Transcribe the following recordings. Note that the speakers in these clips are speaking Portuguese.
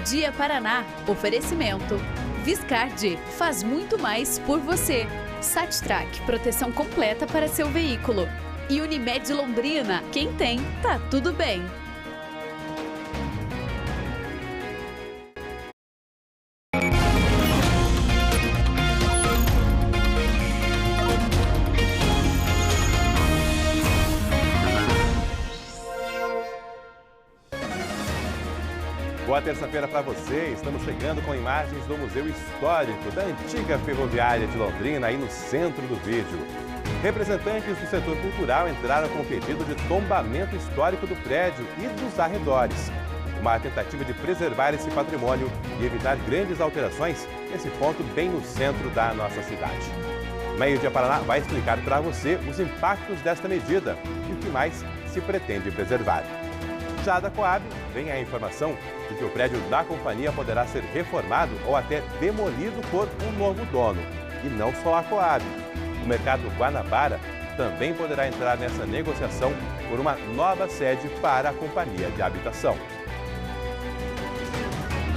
Meio-Dia Paraná. Oferecimento. Viscardi faz muito mais por você. Sattrac, proteção completa para seu veículo. E Unimed Londrina, quem tem, tá tudo bem. Boa terça-feira para você. Estamos chegando com imagens do Museu Histórico da antiga Ferroviária de Londrina, aí no centro do vídeo. Representantes do setor cultural entraram com pedido de tombamento histórico do prédio e dos arredores. Uma tentativa de preservar esse patrimônio e evitar grandes alterações nesse ponto bem no centro da nossa cidade. Meio-Dia Paraná vai explicar para você os impactos desta medida e o que mais se pretende preservar. Já da Coab, vem a informação de que o prédio da companhia poderá ser reformado ou até demolido por um novo dono. E não só a Coab. O Mercado Guanabara também poderá entrar nessa negociação por uma nova sede para a companhia de habitação.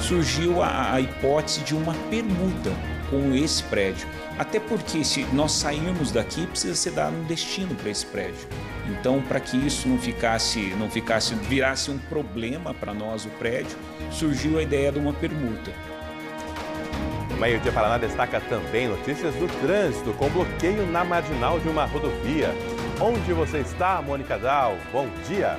Surgiu a hipótese de uma permuta com esse prédio. Até porque se nós sairmos daqui, precisa ser dado um destino para esse prédio. Então, para que isso virasse um problema para nós, o prédio, surgiu a ideia de uma permuta. O Meio-Dia Paraná destaca também notícias do trânsito com bloqueio na marginal de uma rodovia. Onde você está, Mônica Dal? Bom dia!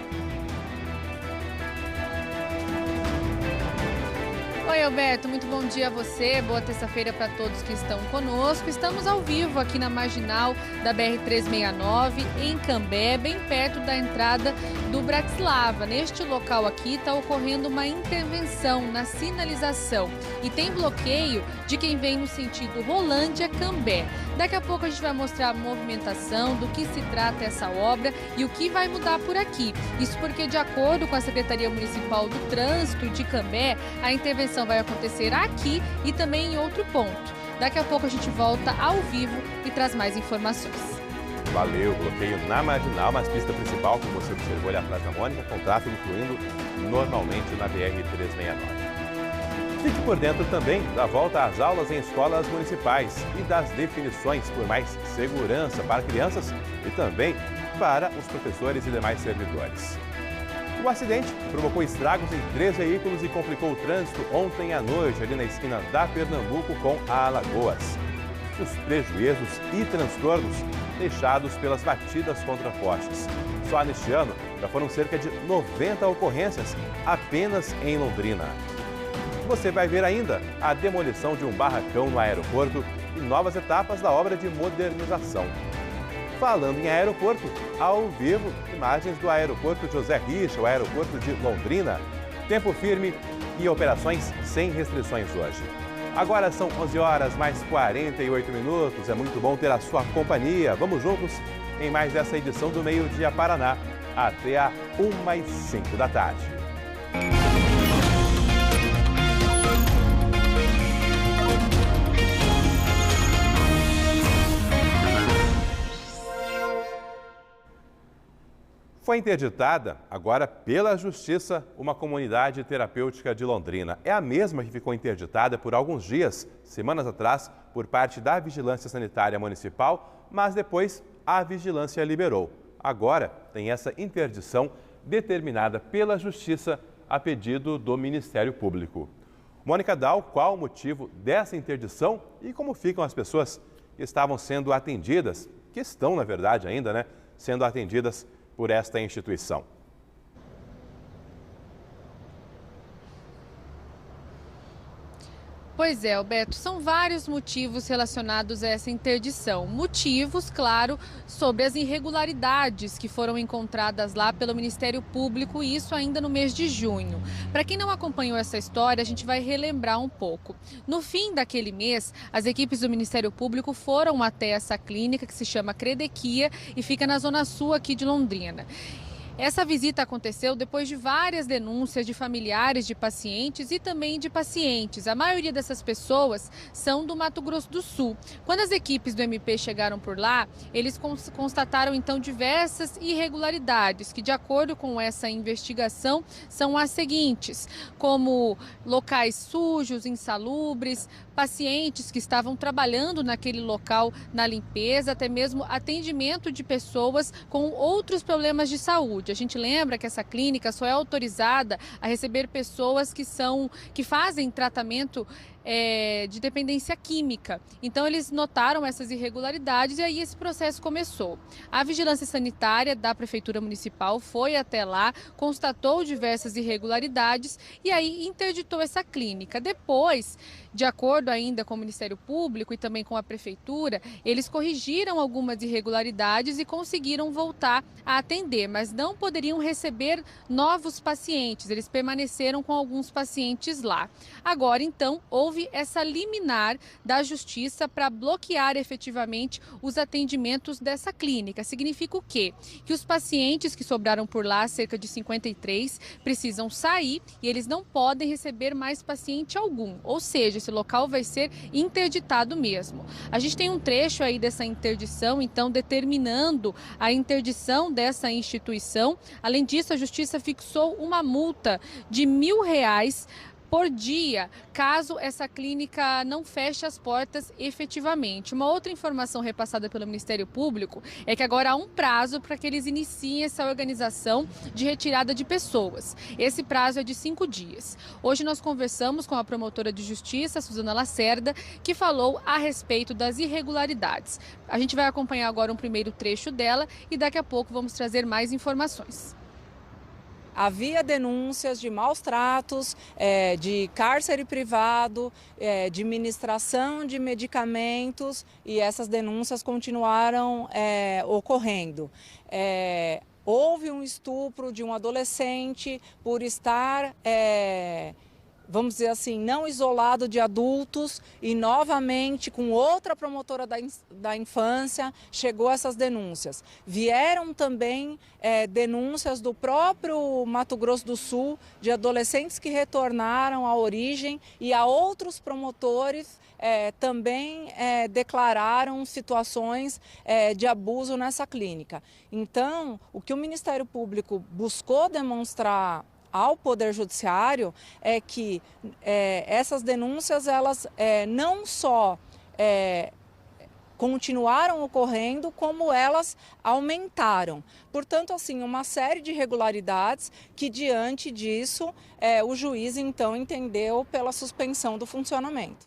Oi, Alberto, muito bom dia a você, boa terça-feira para todos que estão conosco. Estamos ao vivo aqui na marginal da BR-369, em Cambé, bem perto da entrada do Bratislava. Neste local aqui está ocorrendo uma intervenção na sinalização e tem bloqueio de quem vem no sentido Rolândia-Cambé. Daqui a pouco a gente vai mostrar a movimentação, do que se trata essa obra e o que vai mudar por aqui. Isso porque, de acordo com a Secretaria Municipal do Trânsito de Cambé, a intervenção vai acontecer aqui e também em outro ponto. Daqui a pouco a gente volta ao vivo e traz mais informações. Valeu, bloqueio na marginal, mas pista principal, como você observou ali atrás da Mônica, com tráfego fluindo normalmente na BR-369. Fique por dentro também da volta às aulas em escolas municipais e das definições por mais segurança para crianças e também para os professores e demais servidores. O acidente provocou estragos em 3 veículos e complicou o trânsito ontem à noite, ali na esquina da Pernambuco com a Alagoas. Os prejuízos e transtornos deixados pelas batidas contra postes. Só neste ano já foram cerca de 90 ocorrências apenas em Londrina. Você vai ver ainda a demolição de um barracão no aeroporto e novas etapas da obra de modernização. Falando em aeroporto, ao vivo, imagens do aeroporto José Richa, o aeroporto de Londrina. Tempo firme e operações sem restrições hoje. Agora são 11 horas mais 48 minutos. É muito bom ter a sua companhia. Vamos juntos em mais essa edição do Meio-Dia Paraná, até a 1h05 da tarde. Foi interditada, agora pela Justiça, uma comunidade terapêutica de Londrina. É a mesma que ficou interditada por alguns dias, semanas atrás, por parte da Vigilância Sanitária Municipal, mas depois a Vigilância liberou. Agora tem essa interdição determinada pela Justiça a pedido do Ministério Público. Mônica Dal, qual o motivo dessa interdição e como ficam as pessoas que estavam sendo atendidas, que estão, na verdade, ainda, sendo atendidas por esta instituição? Pois é, Alberto, são vários motivos relacionados a essa interdição. Motivos, claro, sobre as irregularidades que foram encontradas lá pelo Ministério Público, e isso ainda no mês de junho. Para quem não acompanhou essa história, a gente vai relembrar um pouco. No fim daquele mês, as equipes do Ministério Público foram até essa clínica que se chama Credequia e fica na zona sul aqui de Londrina. Essa visita aconteceu depois de várias denúncias de familiares de pacientes e também de pacientes. A maioria dessas pessoas são do Mato Grosso do Sul. Quando as equipes do MP chegaram por lá, eles constataram então diversas irregularidades que, de acordo com essa investigação, são as seguintes, como locais sujos, insalubres, pacientes que estavam trabalhando naquele local na limpeza, até mesmo atendimento de pessoas com outros problemas de saúde. A gente lembra que essa clínica só é autorizada a receber pessoas que fazem tratamento de dependência química. Então eles notaram essas irregularidades e aí esse processo começou. A vigilância sanitária da Prefeitura Municipal foi até lá, constatou diversas irregularidades e aí interditou essa clínica. Depois, de acordo ainda com o Ministério Público e também com a Prefeitura, eles corrigiram algumas irregularidades e conseguiram voltar a atender, mas não poderiam receber novos pacientes, eles permaneceram com alguns pacientes lá. Agora, então, houve essa liminar da Justiça para bloquear efetivamente os atendimentos dessa clínica. Significa o quê? Que os pacientes que sobraram por lá, cerca de 53, precisam sair e eles não podem receber mais paciente algum. Ou seja, esse local vai ser interditado mesmo. A gente tem um trecho aí dessa interdição, então, determinando a interdição dessa instituição. Além disso, a Justiça fixou uma multa de R$1.000 por dia, caso essa clínica não feche as portas efetivamente. Uma outra informação repassada pelo Ministério Público é que agora há um prazo para que eles iniciem essa organização de retirada de pessoas. Esse prazo é de 5 dias. Hoje nós conversamos com a promotora de justiça, Suzana Lacerda, que falou a respeito das irregularidades. A gente vai acompanhar agora um primeiro trecho dela e daqui a pouco vamos trazer mais informações. Havia denúncias de maus tratos, de cárcere privado, de ministração de medicamentos e essas denúncias continuaram ocorrendo. Houve um estupro de um adolescente por estar, vamos dizer assim, não isolado de adultos e novamente com outra promotora da infância chegou essas denúncias. Vieram também denúncias do próprio Mato Grosso do Sul de adolescentes que retornaram à origem e a outros promotores também declararam situações de abuso nessa clínica. Então, o que o Ministério Público buscou demonstrar ao Poder Judiciário é que essas denúncias elas não só continuaram ocorrendo, como elas aumentaram. Portanto, assim, uma série de irregularidades que, diante disso, o juiz, então, entendeu pela suspensão do funcionamento.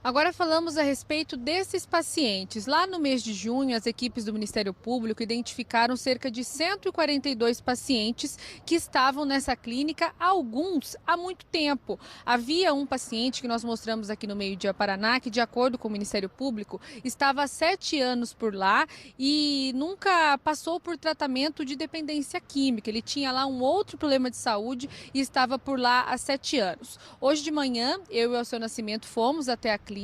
Agora falamos a respeito desses pacientes. Lá no mês de junho, as equipes do Ministério Público identificaram cerca de 142 pacientes que estavam nessa clínica, alguns há muito tempo. Havia um paciente que nós mostramos aqui no Meio Dia Paraná, que, de acordo com o Ministério Público, estava há 7 anos por lá e nunca passou por tratamento de dependência química. Ele tinha lá um outro problema de saúde e estava por lá há 7 anos. Hoje de manhã, eu e o Alceu Nascimento fomos até a clínica,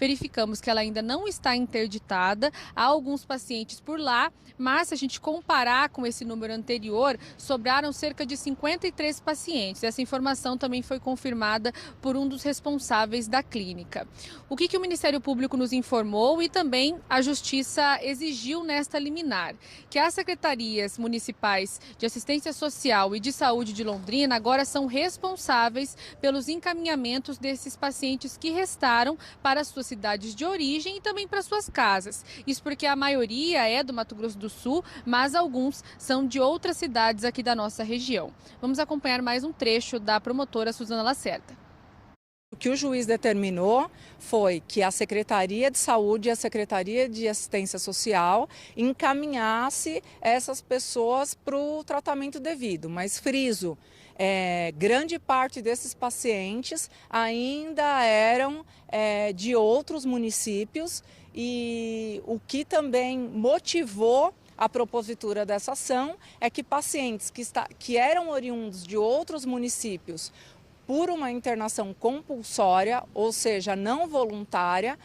verificamos que ela ainda não está interditada, há alguns pacientes por lá, mas se a gente comparar com esse número anterior, sobraram cerca de 53 pacientes. Essa informação também foi confirmada por um dos responsáveis da clínica. O que o Ministério Público nos informou e também a Justiça exigiu nesta liminar? Que as secretarias municipais de assistência social e de saúde de Londrina agora são responsáveis pelos encaminhamentos desses pacientes que restaram para as suas cidades de origem e também para suas casas. Isso porque a maioria é do Mato Grosso do Sul, mas alguns são de outras cidades aqui da nossa região. Vamos acompanhar mais um trecho da promotora Suzana Lacerda. O que o juiz determinou foi que a Secretaria de Saúde e a Secretaria de Assistência Social encaminhasse essas pessoas para o tratamento devido, mas friso, grande parte desses pacientes ainda eram de outros municípios e o que também motivou a propositura dessa ação é que pacientes que eram oriundos de outros municípios por uma internação compulsória, ou seja, não voluntária,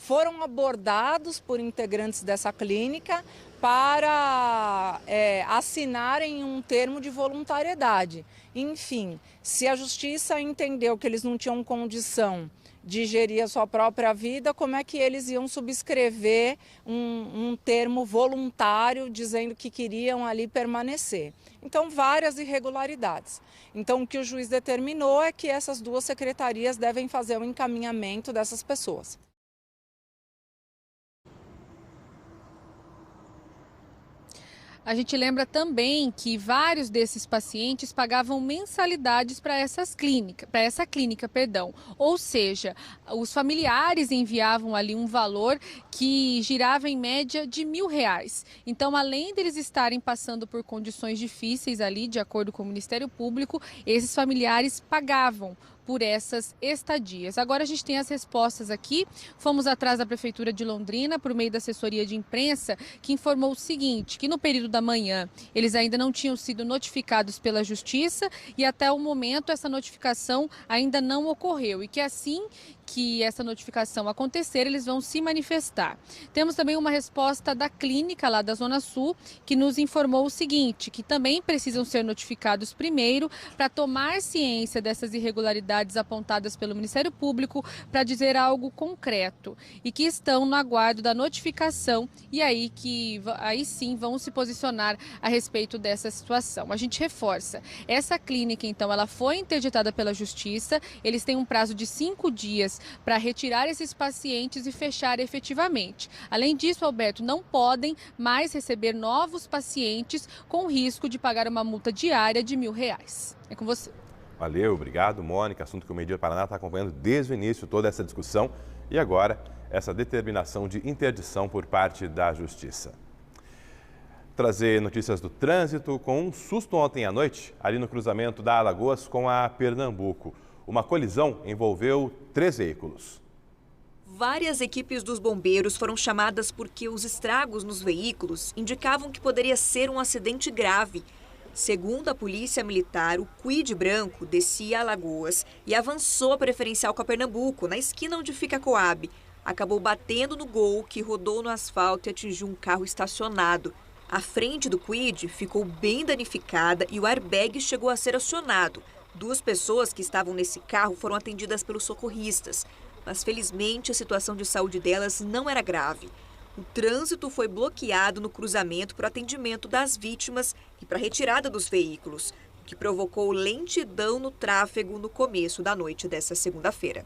foram abordados por integrantes dessa clínica para assinarem um termo de voluntariedade. Enfim, se a justiça entendeu que eles não tinham condição de gerir a sua própria vida, como é que eles iam subscrever um termo voluntário dizendo que queriam ali permanecer? Então, várias irregularidades. Então, o que o juiz determinou é que essas duas secretarias devem fazer o encaminhamento dessas pessoas. A gente lembra também que vários desses pacientes pagavam mensalidades para essa clínica, ou seja, os familiares enviavam ali um valor que girava em média de R$1.000. Então, além deles estarem passando por condições difíceis ali, de acordo com o Ministério Público, esses familiares pagavam por essas estadias. Agora a gente tem as respostas aqui. Fomos atrás da Prefeitura de Londrina por meio da assessoria de imprensa, que informou o seguinte, que no período da manhã eles ainda não tinham sido notificados pela Justiça e até o momento essa notificação ainda não ocorreu e que assim que essa notificação acontecer, eles vão se manifestar. Temos também uma resposta da clínica lá da Zona Sul, que nos informou o seguinte, que também precisam ser notificados primeiro para tomar ciência dessas irregularidades apontadas pelo Ministério Público para dizer algo concreto e que estão no aguardo da notificação e aí sim vão se posicionar a respeito dessa situação. A gente reforça, essa clínica então ela foi interditada pela Justiça, eles têm um prazo de 5 dias para retirar esses pacientes e fechar efetivamente. Além disso, Alberto, não podem mais receber novos pacientes com risco de pagar uma multa diária de R$1.000. É com você. Valeu, obrigado, Mônica. Assunto que o Meio Dia Paraná está acompanhando desde o início toda essa discussão e agora essa determinação de interdição por parte da Justiça. Trazer notícias do trânsito com um susto ontem à noite, ali no cruzamento da Alagoas com a Pernambuco. Uma colisão envolveu 3 veículos. Várias equipes dos bombeiros foram chamadas porque os estragos nos veículos indicavam que poderia ser um acidente grave. Segundo a Polícia Militar, o Kwid branco descia a Alagoas e avançou a preferencial com a Pernambuco, na esquina onde fica a Coab. Acabou batendo no Gol, que rodou no asfalto e atingiu um carro estacionado. A frente do Kwid ficou bem danificada e o airbag chegou a ser acionado. 2 pessoas que estavam nesse carro foram atendidas pelos socorristas, mas felizmente a situação de saúde delas não era grave. O trânsito foi bloqueado no cruzamento para o atendimento das vítimas e para a retirada dos veículos, o que provocou lentidão no tráfego no começo da noite dessa segunda-feira.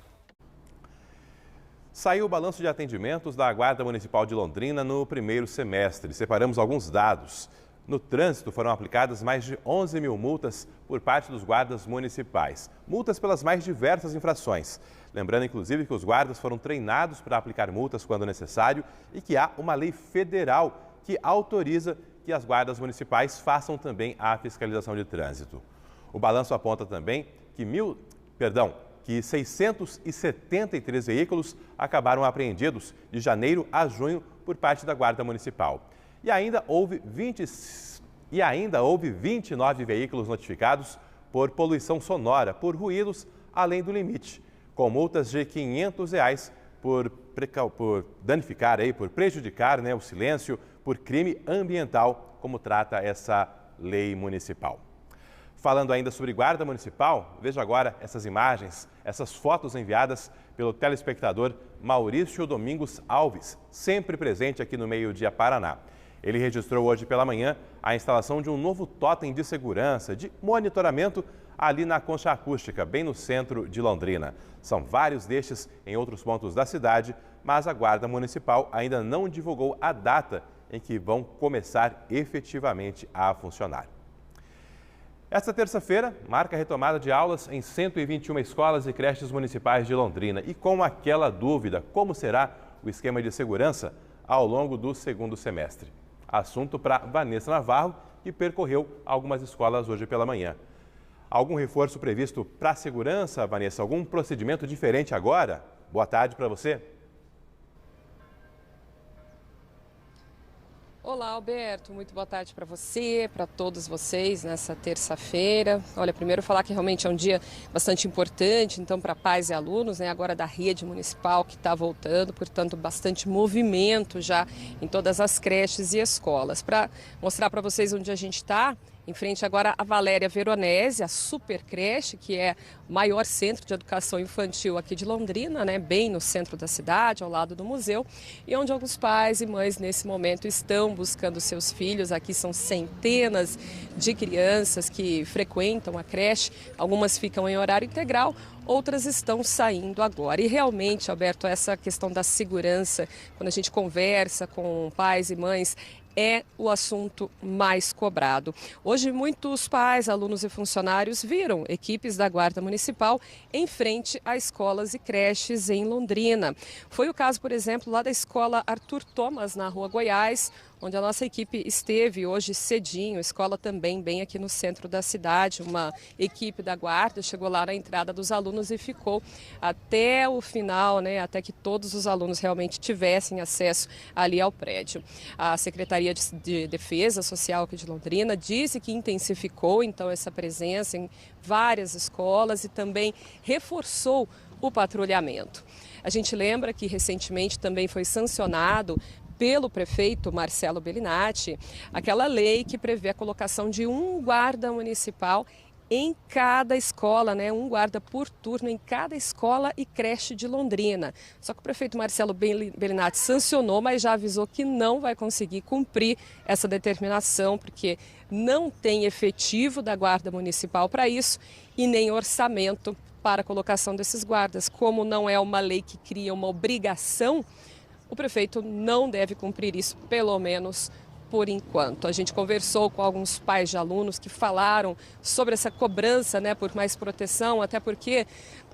Saiu o balanço de atendimentos da Guarda Municipal de Londrina no primeiro semestre. Separamos alguns dados. No trânsito foram aplicadas mais de 11 mil multas por parte dos guardas municipais. Multas pelas mais diversas infrações. Lembrando, inclusive, que os guardas foram treinados para aplicar multas quando necessário e que há uma lei federal que autoriza que as guardas municipais façam também a fiscalização de trânsito. O balanço aponta também que 673 veículos acabaram apreendidos de janeiro a junho por parte da Guarda Municipal. E ainda houve 29 veículos notificados por poluição sonora, por ruídos além do limite, com multas de R$ 500 por danificar, por prejudicar o silêncio, por crime ambiental, como trata essa lei municipal. Falando ainda sobre Guarda Municipal, veja agora essas imagens, essas fotos enviadas pelo telespectador Maurício Domingos Alves, sempre presente aqui no Meio Dia Paraná. Ele registrou hoje pela manhã a instalação de um novo tótem de segurança, de monitoramento, ali na Concha Acústica, bem no centro de Londrina. São vários destes em outros pontos da cidade, mas a Guarda Municipal ainda não divulgou a data em que vão começar efetivamente a funcionar. Esta terça-feira marca a retomada de aulas em 121 escolas e creches municipais de Londrina. E com aquela dúvida, como será o esquema de segurança ao longo do segundo semestre? Assunto para Vanessa Navarro, que percorreu algumas escolas hoje pela manhã. Algum reforço previsto para a segurança, Vanessa? Algum procedimento diferente agora? Boa tarde para você. Olá, Alberto, muito boa tarde para você, para todos vocês nessa terça-feira. Olha, primeiro falar que realmente é um dia bastante importante, então, para pais e alunos, né, agora da rede municipal que está voltando, portanto, bastante movimento já em todas as creches e escolas. Para mostrar para vocês onde a gente está, em frente agora a Valéria Veronese, a super creche, que é o maior centro de educação infantil aqui de Londrina, né, bem no centro da cidade, ao lado do museu, e onde alguns pais e mães nesse momento estão buscando seus filhos. Aqui são centenas de crianças que frequentam a creche, algumas ficam em horário integral, outras estão saindo agora. E realmente, Alberto, essa questão da segurança, quando a gente conversa com pais e mães, é o assunto mais cobrado. Hoje, muitos pais, alunos e funcionários viram equipes da Guarda Municipal em frente a escolas e creches em Londrina. Foi o caso, por exemplo, lá da escola Arthur Thomas, na Rua Goiás, onde a nossa equipe esteve hoje cedinho, escola também bem aqui no centro da cidade. Uma equipe da Guarda chegou lá na entrada dos alunos e ficou até o final, né, até que todos os alunos realmente tivessem acesso ali ao prédio. A Secretaria de Defesa Social aqui de Londrina disse que intensificou então essa presença em várias escolas e também reforçou o patrulhamento. A gente lembra que recentemente também foi sancionado pelo prefeito Marcelo Bellinati aquela lei que prevê a colocação de um guarda municipal em cada escola, né? Um guarda por turno em cada escola e creche de Londrina. Só que o prefeito Marcelo Bellinati sancionou, mas já avisou que não vai conseguir cumprir essa determinação, porque não tem efetivo da Guarda Municipal para isso e nem orçamento para a colocação desses guardas. Como não é uma lei que cria uma obrigação, o prefeito não deve cumprir isso, pelo menos por enquanto. A gente conversou com alguns pais de alunos que falaram sobre essa cobrança, né, por mais proteção, até porque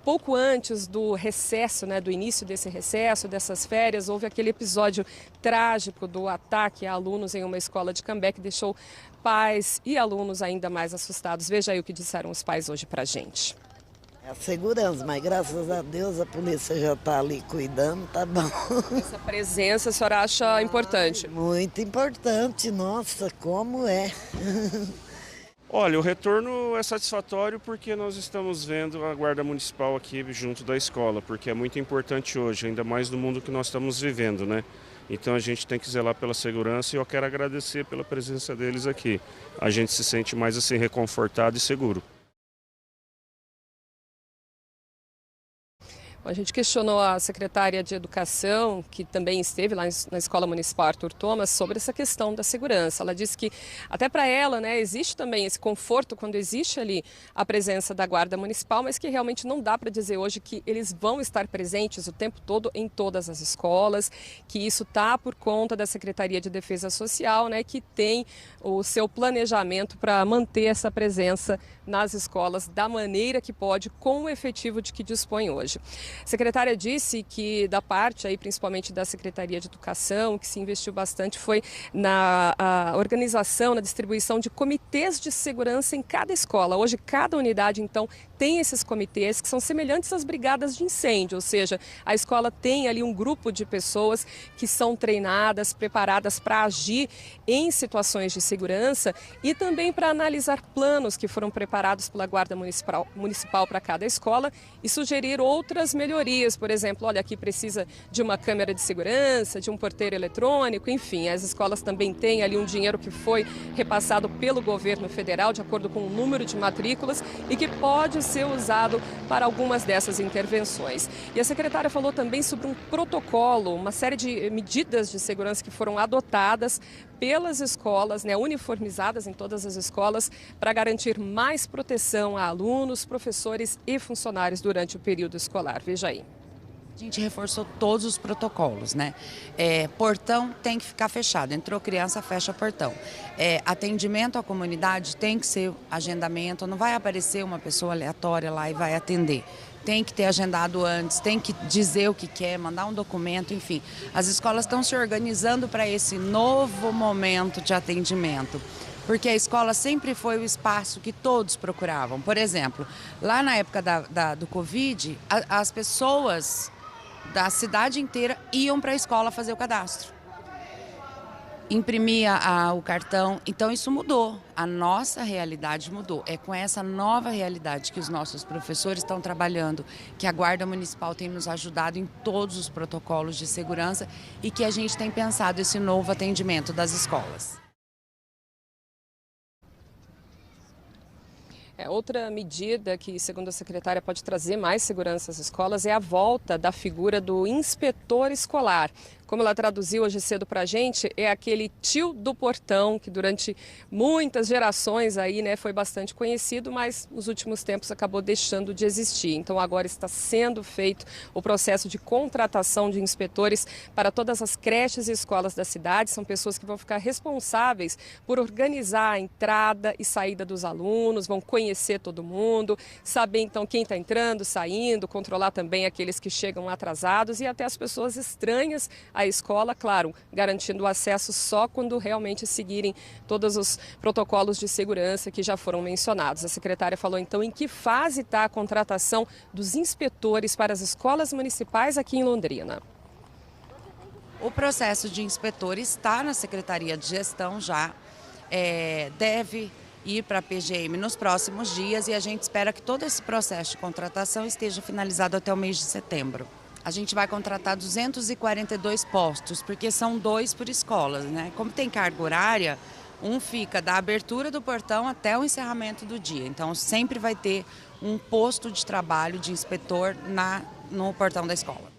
pouco antes do recesso, né, do início desse recesso, dessas férias, houve aquele episódio trágico do ataque a alunos em uma escola de Cambé que deixou pais e alunos ainda mais assustados. Veja aí o que disseram os pais hoje pra gente. É a segurança, mas graças a Deus a polícia já está ali cuidando, tá bom. Essa presença a senhora acha importante? Muito importante, nossa, como é. Olha, o retorno é satisfatório porque nós estamos vendo a Guarda Municipal aqui junto da escola, porque é muito importante hoje, ainda mais no mundo que nós estamos vivendo, né? Então a gente tem que zelar pela segurança e eu quero agradecer pela presença deles aqui. A gente se sente mais assim reconfortado e seguro. A gente questionou a secretária de Educação, que também esteve lá na Escola Municipal Arthur Thomas, sobre essa questão da segurança. Ela disse que, até para ela, né, existe também esse conforto quando existe ali a presença da Guarda Municipal, mas que realmente não dá para dizer hoje que eles vão estar presentes o tempo todo em todas as escolas, que isso está por conta da Secretaria de Defesa Social, né, que tem o seu planejamento para manter essa presença nas escolas da maneira que pode, com o efetivo de que dispõe hoje. A secretária disse que da parte, aí, principalmente da Secretaria de Educação, que se investiu bastante foi na organização, na distribuição de comitês de segurança em cada escola. Hoje, cada unidade, então, tem esses comitês que são semelhantes às brigadas de incêndio, ou seja, a escola tem ali um grupo de pessoas que são treinadas, preparadas para agir em situações de segurança e também para analisar planos que foram preparados pela Guarda Municipal para cada escola e sugerir outras melhorias. Por exemplo, olha, aqui precisa de uma câmera de segurança, de um porteiro eletrônico, enfim, as escolas também têm ali um dinheiro que foi repassado pelo governo federal de acordo com o número de matrículas e que pode ser usado para algumas dessas intervenções. E a secretária falou também sobre um protocolo, uma série de medidas de segurança que foram adotadas pelas escolas, né, uniformizadas em todas as escolas, para garantir mais proteção a alunos, professores e funcionários durante o período escolar. Veja aí. A gente reforçou todos os protocolos, né? Portão tem que ficar fechado, entrou criança, fecha portão. Atendimento à comunidade tem que ser agendamento, não vai aparecer uma pessoa aleatória lá e vai atender. Tem que ter agendado antes, tem que dizer o que quer, mandar um documento, enfim. As escolas estão se organizando para esse novo momento de atendimento. Porque a escola sempre foi o espaço que todos procuravam. Por exemplo, lá na época do Covid, as pessoas da cidade inteira iam para a escola fazer o cadastro. imprimia o cartão. Então isso mudou, a nossa realidade mudou. É com essa nova realidade que os nossos professores estão trabalhando, que a Guarda Municipal tem nos ajudado em todos os protocolos de segurança e que a gente tem pensado esse novo atendimento das escolas. Outra medida que, segundo a secretária, pode trazer mais segurança às escolas é a volta da figura do inspetor escolar. Como ela traduziu hoje cedo para a gente, é aquele tio do portão que durante muitas gerações aí, né, foi bastante conhecido, mas nos últimos tempos acabou deixando de existir. Então agora está sendo feito o processo de contratação de inspetores para todas as creches e escolas da cidade. São pessoas que vão ficar responsáveis por organizar a entrada e saída dos alunos, vão conhecer todo mundo, saber então quem está entrando, saindo, controlar também aqueles que chegam atrasados e até as pessoas estranhas à escola, claro, garantindo o acesso só quando realmente seguirem todos os protocolos de segurança que já foram mencionados. A secretária falou então em que fase está a contratação dos inspetores para as escolas municipais aqui em Londrina. O processo de inspetor está na Secretaria de Gestão já, deve ir para a PGM nos próximos dias e a gente espera que todo esse processo de contratação esteja finalizado até o mês de setembro. A gente vai contratar 242 postos, porque são 2 por escola, né? Como tem carga horária, um fica da abertura do portão até o encerramento do dia. Então sempre vai ter um posto de trabalho de inspetor no portão da escola.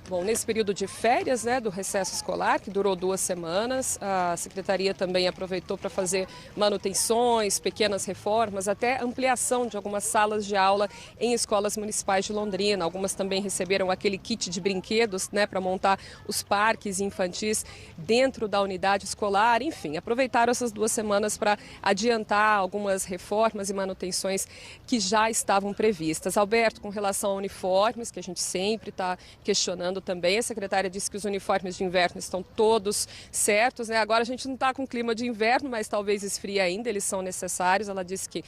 Bom, nesse período de férias, né, do recesso escolar, que durou 2 semanas, a Secretaria também aproveitou para fazer manutenções, pequenas reformas, até ampliação de algumas salas de aula em escolas municipais de Londrina. Algumas também receberam aquele kit de brinquedos, né, para montar os parques infantis dentro da unidade escolar. Enfim, aproveitaram essas 2 semanas para adiantar algumas reformas e manutenções que já estavam previstas. Alberto, com relação a uniformes, que a gente sempre está questionando também, a secretária disse que os uniformes de inverno estão todos certos, né? Agora a gente não está com clima de inverno, mas talvez esfrie ainda, eles são necessários. Ela disse que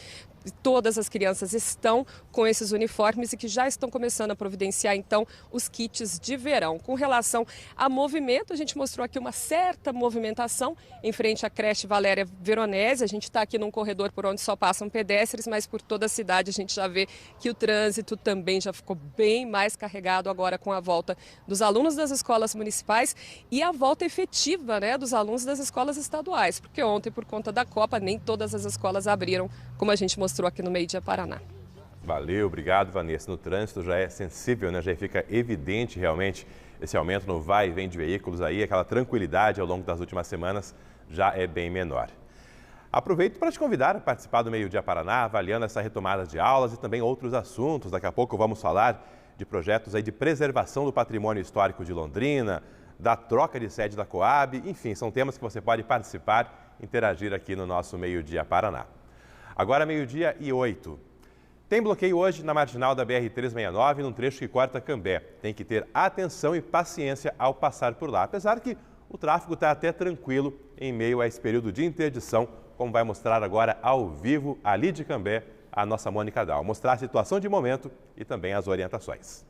todas as crianças estão com esses uniformes e que já estão começando a providenciar, então, os kits de verão. Com relação a movimento, a gente mostrou aqui uma certa movimentação em frente à creche Valéria Veronese. A gente está aqui num corredor por onde só passam pedestres, mas por toda a cidade a gente já vê que o trânsito também já ficou bem mais carregado agora com a volta dos alunos das escolas municipais e a volta efetiva, né, dos alunos das escolas estaduais, porque ontem, por conta da Copa, nem todas as escolas abriram, como a gente mostrou aqui no Meio-Dia Paraná. Valeu, obrigado, Vanessa. No trânsito já é sensível, né? Já fica evidente realmente esse aumento no vai e vem de veículos aí, aquela tranquilidade ao longo das últimas semanas já é bem menor. Aproveito para te convidar a participar do Meio-Dia Paraná, avaliando essa retomada de aulas e também outros assuntos. Daqui a pouco vamos falar de projetos aí de preservação do patrimônio histórico de Londrina, da troca de sede da Coab, enfim, são temas que você pode participar, interagir aqui no nosso Meio-Dia Paraná. Agora 12:08. Tem bloqueio hoje na marginal da BR-369, num trecho que corta Cambé. Tem que ter atenção e paciência ao passar por lá, apesar que o tráfego está até tranquilo em meio a esse período de interdição, como vai mostrar agora ao vivo, ali de Cambé, a nossa Mônica Dal. Mostrar a situação de momento e também as orientações.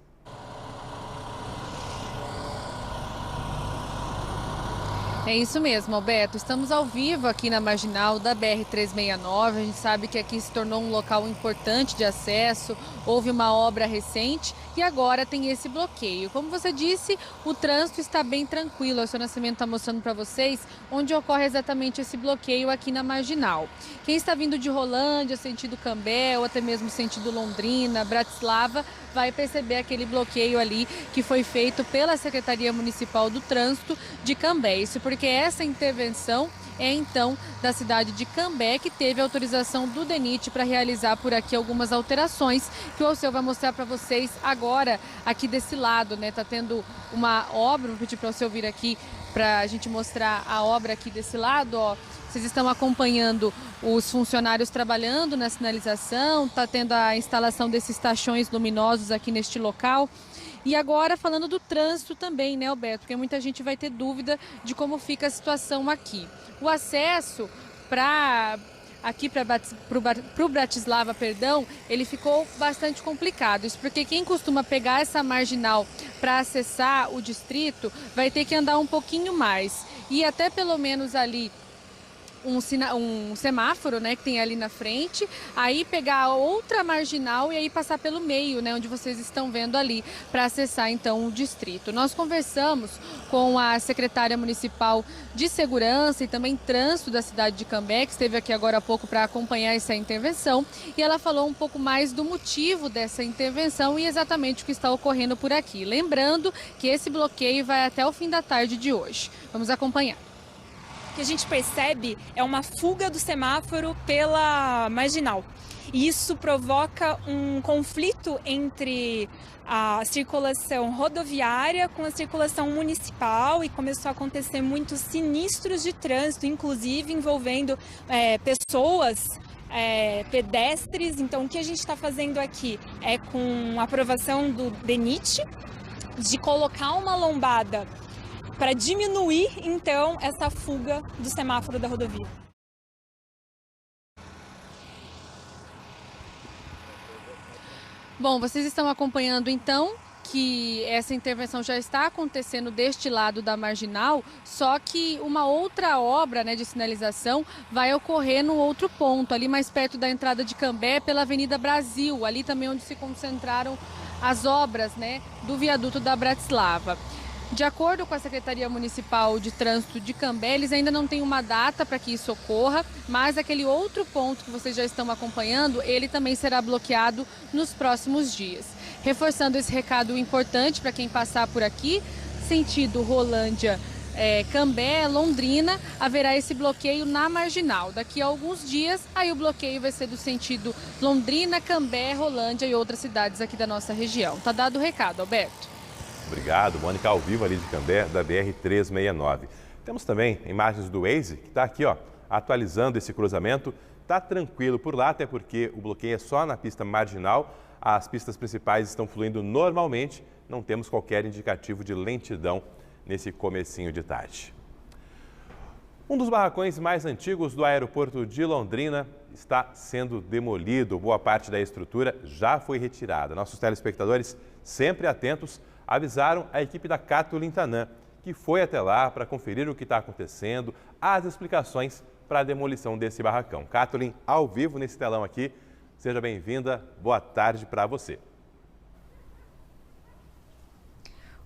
É isso mesmo, Alberto. Estamos ao vivo aqui na marginal da BR-369. A gente sabe que aqui se tornou um local importante de acesso. Houve uma obra recente e agora tem esse bloqueio. Como você disse, o trânsito está bem tranquilo. O seu Nascimento está mostrando para vocês onde ocorre exatamente esse bloqueio aqui na marginal. Quem está vindo de Rolândia, sentido Cambé ou até mesmo sentido Londrina, Bratislava, vai perceber aquele bloqueio ali que foi feito pela Secretaria Municipal do Trânsito de Cambé. Isso porque essa intervenção é então da cidade de Cambé, que teve autorização do DENIT para realizar por aqui algumas alterações que o Alceu vai mostrar para vocês agora aqui desse lado, né? Tá tendo uma obra, vou pedir para o Alceu vir aqui para a gente mostrar a obra aqui desse lado, ó. Vocês estão acompanhando os funcionários trabalhando na sinalização, está tendo a instalação desses tachões luminosos aqui neste local. E agora falando do trânsito também, né, Alberto? Porque muita gente vai ter dúvida de como fica a situação aqui. O acesso para aqui para o Bratislava, ele ficou bastante complicado. Isso porque quem costuma pegar essa marginal para acessar o distrito vai ter que andar um pouquinho mais. E até pelo menos ali um semáforo, né, que tem ali na frente, aí pegar outra marginal e aí passar pelo meio, né, onde vocês estão vendo ali, para acessar então o distrito. Nós conversamos com a secretária municipal de segurança e também trânsito da cidade de Cambé, que esteve aqui agora há pouco para acompanhar essa intervenção, e ela falou um pouco mais do motivo dessa intervenção e exatamente o que está ocorrendo por aqui. Lembrando que esse bloqueio vai até o fim da tarde de hoje. Vamos acompanhar. O que a gente percebe é uma fuga do semáforo pela marginal. E isso provoca um conflito entre a circulação rodoviária com a circulação municipal e começou a acontecer muitos sinistros de trânsito, inclusive envolvendo pessoas, pedestres. Então, o que a gente está fazendo aqui é, com a aprovação do DENIT, de colocar uma lombada para diminuir, então, essa fuga do semáforo da rodovia. Bom, vocês estão acompanhando, então, que essa intervenção já está acontecendo deste lado da marginal, só que uma outra obra, né, de sinalização vai ocorrer no outro ponto, ali mais perto da entrada de Cambé, pela Avenida Brasil, ali também onde se concentraram as obras, né, do viaduto da Bratislava. De acordo com a Secretaria Municipal de Trânsito de Cambé, eles ainda não têm uma data para que isso ocorra, mas aquele outro ponto que vocês já estão acompanhando, ele também será bloqueado nos próximos dias. Reforçando esse recado importante para quem passar por aqui, sentido Rolândia, Cambé, Londrina, haverá esse bloqueio na marginal. Daqui a alguns dias, aí o bloqueio vai ser do sentido Londrina, Cambé, Rolândia e outras cidades aqui da nossa região. Tá dado o recado, Alberto. Obrigado, Mônica, ao vivo ali de Cambé, da BR-369. Temos também imagens do Waze, que está aqui, ó, atualizando esse cruzamento. Está tranquilo por lá, até porque o bloqueio é só na pista marginal. As pistas principais estão fluindo normalmente, não temos qualquer indicativo de lentidão nesse comecinho de tarde. Um dos barracões mais antigos do aeroporto de Londrina está sendo demolido. Boa parte da estrutura já foi retirada. Nossos telespectadores, sempre atentos, avisaram a equipe da Cato Lintanã, que foi até lá para conferir o que está acontecendo, as explicações para a demolição desse barracão. Catolin, ao vivo nesse telão aqui, seja bem-vinda, boa tarde para você.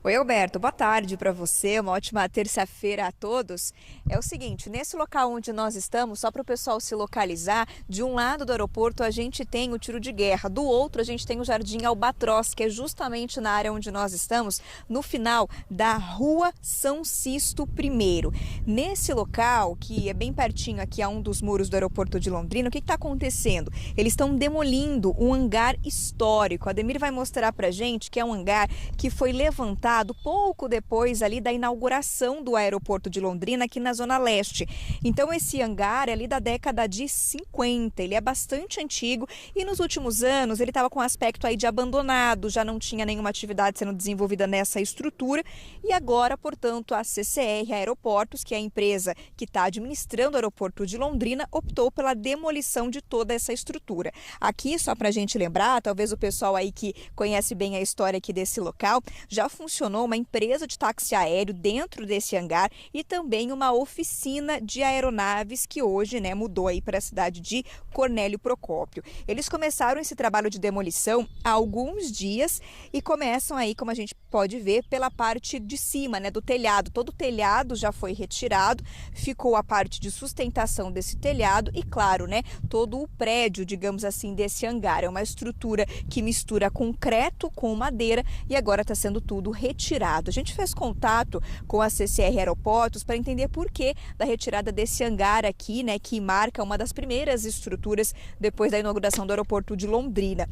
Oi, Alberto, boa tarde para você, uma ótima terça-feira a todos. É o seguinte, nesse local onde nós estamos, só para o pessoal se localizar, de um lado do aeroporto a gente tem o tiro de guerra, do outro a gente tem o Jardim Albatroz, que é justamente na área onde nós estamos, no final da Rua São Sisto I. Nesse local, que é bem pertinho aqui a um dos muros do aeroporto de Londrina, o que está acontecendo? Eles estão demolindo um hangar histórico. A Ademir vai mostrar para a gente que é um hangar que foi levantado pouco depois ali da inauguração do aeroporto de Londrina aqui na Zona Leste. Então esse hangar é ali da década de 50, ele é bastante antigo e nos últimos anos ele estava com aspecto aí de abandonado, já não tinha nenhuma atividade sendo desenvolvida nessa estrutura e agora, portanto, a CCR Aeroportos, que é a empresa que está administrando o aeroporto de Londrina, optou pela demolição de toda essa estrutura. Aqui, só para a gente lembrar, talvez o pessoal aí que conhece bem a história aqui desse local, já funcionou uma empresa de táxi aéreo dentro desse hangar e também uma oficina de aeronaves que hoje, né, mudou aí para a cidade de Cornélio Procópio. Eles começaram esse trabalho de demolição há alguns dias e começam aí, como a gente pode ver, pela parte de cima, né, do telhado. Todo o telhado já foi retirado, ficou a parte de sustentação desse telhado e, claro, né, todo o prédio, digamos assim, desse hangar. É uma estrutura que mistura concreto com madeira e agora está sendo tudo retirado. A gente fez contato com a CCR Aeroportos para entender por que da retirada desse hangar aqui, né, que marca uma das primeiras estruturas depois da inauguração do aeroporto de Londrina.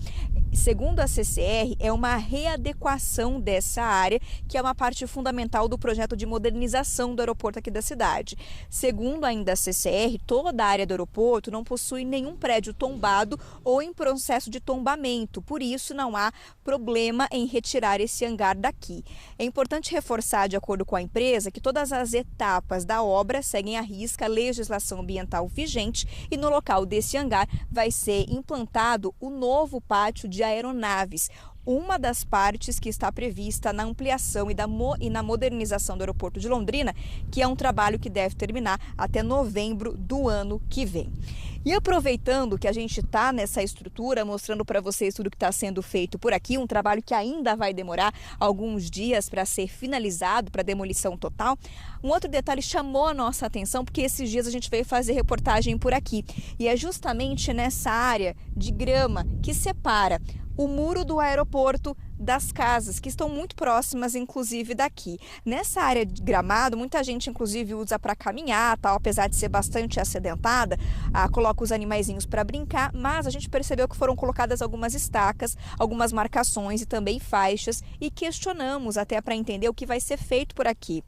Segundo a CCR, é uma readequação dessa área, que é uma parte fundamental do projeto de modernização do aeroporto aqui da cidade. Segundo ainda a CCR, toda a área do aeroporto não possui nenhum prédio tombado ou em processo de tombamento, por isso não há problema em retirar esse hangar daqui. É importante reforçar, de acordo com a empresa, que todas as etapas da obra seguem à risca a legislação ambiental vigente e no local desse hangar vai ser implantado o novo pátio de aeronaves, uma das partes que está prevista na ampliação e na modernização do aeroporto de Londrina, que é um trabalho que deve terminar até novembro do ano que vem. E aproveitando que a gente está nessa estrutura, mostrando para vocês tudo que está sendo feito por aqui, um trabalho que ainda vai demorar alguns dias para ser finalizado, para demolição total, um outro detalhe chamou a nossa atenção, porque esses dias a gente veio fazer reportagem por aqui, e é justamente nessa área de grama que separa o muro do aeroporto das casas, que estão muito próximas, inclusive, daqui. Nessa área de gramado, muita gente, inclusive, usa para caminhar, tal, apesar de ser bastante acidentada, coloca os animaizinhos para brincar, mas a gente percebeu que foram colocadas algumas estacas, algumas marcações e também faixas, e questionamos até para entender o que vai ser feito por aqui.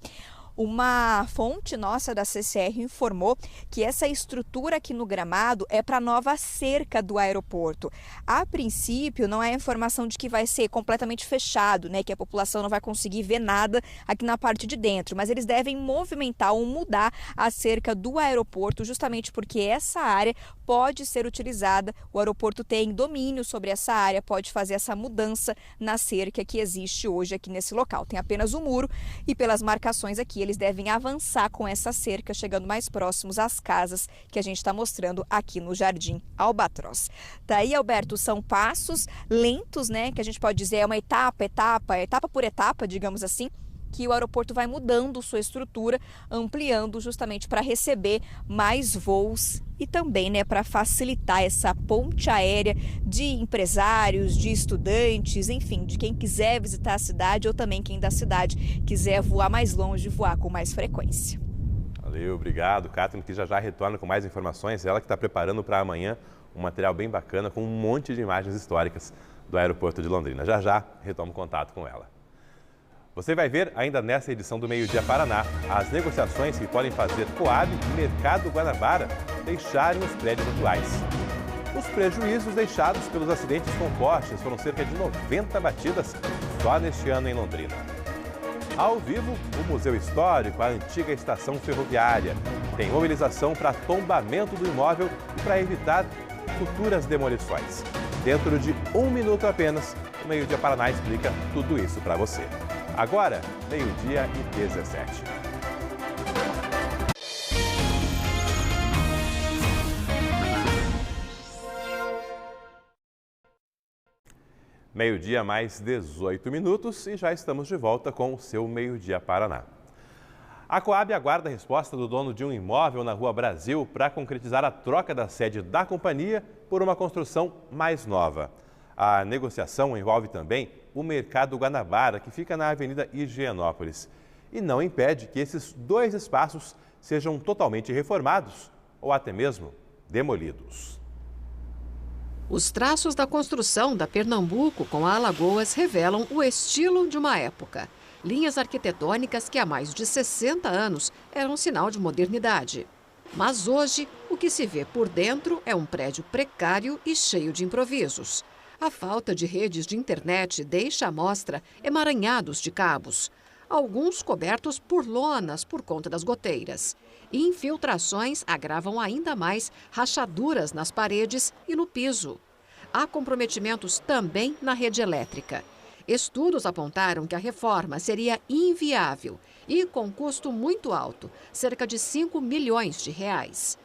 Uma fonte nossa da CCR informou que essa estrutura aqui no gramado é para a nova cerca do aeroporto. A princípio, não é a informação de que vai ser completamente fechado, né, que a população não vai conseguir ver nada aqui na parte de dentro, mas eles devem movimentar ou mudar a cerca do aeroporto, justamente porque essa área pode ser utilizada, o aeroporto tem domínio sobre essa área, pode fazer essa mudança na cerca que existe hoje aqui nesse local. Tem apenas o muro e pelas marcações aqui, eles devem avançar com essa cerca, chegando mais próximos às casas que a gente está mostrando aqui no Jardim Albatroz. Daí, Alberto, são passos lentos, né, que a gente pode dizer é uma etapa por etapa, digamos assim, que o aeroporto vai mudando sua estrutura, ampliando justamente para receber mais voos e também, né, para facilitar essa ponte aérea de empresários, de estudantes, enfim, de quem quiser visitar a cidade ou também quem da cidade quiser voar mais longe, voar com mais frequência. Valeu, obrigado, Catherine, que já retorna com mais informações. Ela que está preparando para amanhã um material bem bacana com um monte de imagens históricas do aeroporto de Londrina. Já retomo contato com ela. Você vai ver ainda nessa edição do Meio Dia Paraná as negociações que podem fazer Coab e Mercado Guanabara deixarem os prédios atuais. Os prejuízos deixados pelos acidentes com postes foram cerca de 90 batidas só neste ano em Londrina. Ao vivo, o Museu Histórico, a antiga estação ferroviária, tem mobilização para tombamento do imóvel e para evitar futuras demolições. Dentro de 1 minuto apenas, o Meio Dia Paraná explica tudo isso para você. Agora, 12h17. Meio-dia mais 18 minutos e já estamos de volta com o seu Meio Dia Paraná. A Coab aguarda a resposta do dono de um imóvel na Rua Brasil para concretizar a troca da sede da companhia por uma construção mais nova. A negociação envolve também o Mercado Guanabara, que fica na Avenida Higienópolis, e não impede que esses 2 espaços sejam totalmente reformados ou até mesmo demolidos. Os traços da construção da Pernambuco com a Alagoas revelam o estilo de uma época. Linhas arquitetônicas que há mais de 60 anos eram sinal de modernidade. Mas hoje, o que se vê por dentro é um prédio precário e cheio de improvisos. A falta de redes de internet deixa à mostra emaranhados de cabos, alguns cobertos por lonas por conta das goteiras. Infiltrações agravam ainda mais rachaduras nas paredes e no piso. Há comprometimentos também na rede elétrica. Estudos apontaram que a reforma seria inviável e com custo muito alto, cerca de 5 milhões de reais.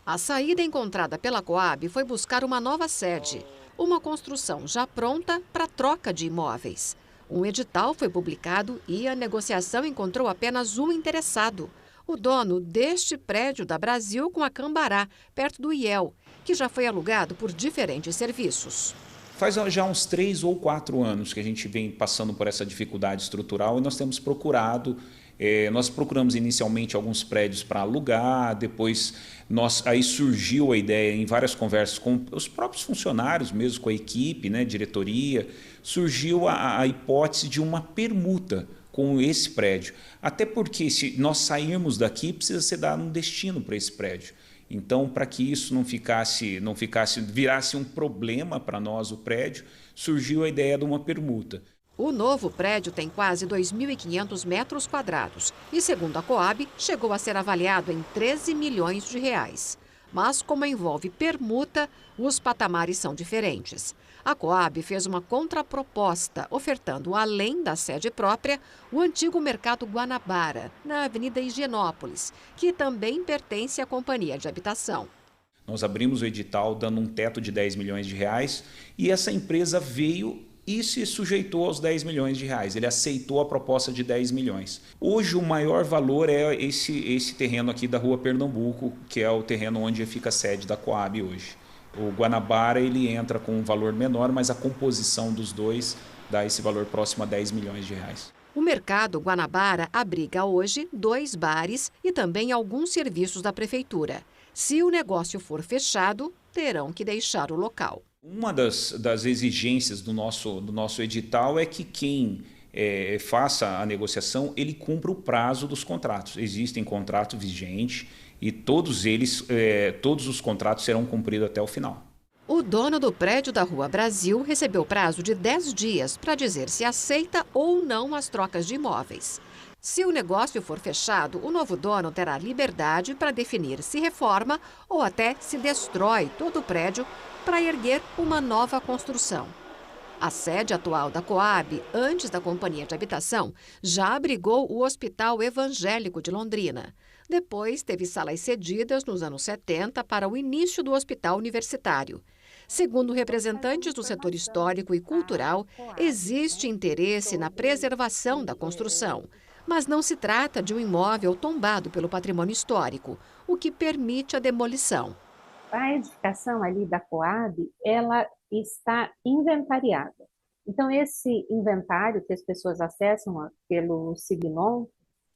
A saída encontrada pela Coab foi buscar uma nova sede. Uma construção já pronta para troca de imóveis. Um edital foi publicado e a negociação encontrou apenas um interessado, o dono deste prédio da Brasil com a Cambará, perto do IEL, que já foi alugado por diferentes serviços. Faz já uns 3 ou 4 anos que a gente vem passando por essa dificuldade estrutural e nós temos procurado. Nós procuramos inicialmente alguns prédios para alugar, depois aí surgiu a ideia em várias conversas com os próprios funcionários, mesmo com a equipe, né, diretoria, surgiu a hipótese de uma permuta com esse prédio. Até porque se nós sairmos daqui, precisa ser dado um destino para esse prédio. Então, para que isso virasse um problema para nós, o prédio, surgiu a ideia de uma permuta. O novo prédio tem quase 2.500 metros quadrados e, segundo a Coab, chegou a ser avaliado em 13 milhões de reais. Mas, como envolve permuta, os patamares são diferentes. A Coab fez uma contraproposta, ofertando, além da sede própria, o antigo Mercado Guanabara, na Avenida Higienópolis, que também pertence à Companhia de Habitação. Nós abrimos o edital dando um teto de 10 milhões de reais e essa empresa veio e se sujeitou aos 10 milhões de reais. Ele aceitou a proposta de 10 milhões. Hoje o maior valor é esse terreno aqui da Rua Pernambuco, que é o terreno onde fica a sede da Coab hoje. O Guanabara ele entra com um valor menor, mas a composição dos dois dá esse valor próximo a 10 milhões de reais. O Mercado Guanabara abriga hoje 2 bares e também alguns serviços da prefeitura. Se o negócio for fechado, terão que deixar o local. Uma das exigências do nosso edital é que quem faça a negociação, ele cumpra o prazo dos contratos. Existem contratos vigentes e todos os contratos serão cumpridos até o final. O dono do prédio da Rua Brasil recebeu prazo de 10 dias para dizer se aceita ou não as trocas de imóveis. Se o negócio for fechado, o novo dono terá liberdade para definir se reforma ou até se destrói todo o prédio para erguer uma nova construção. A sede atual da Coab, antes da Companhia de Habitação, já abrigou o Hospital Evangélico de Londrina. Depois, teve salas cedidas nos anos 70 para o início do Hospital Universitário. Segundo representantes do setor histórico e cultural, existe interesse na preservação da construção. Mas não se trata de um imóvel tombado pelo patrimônio histórico, o que permite a demolição. A edificação ali da Coab, ela está inventariada. Então, esse inventário que as pessoas acessam pelo Signon,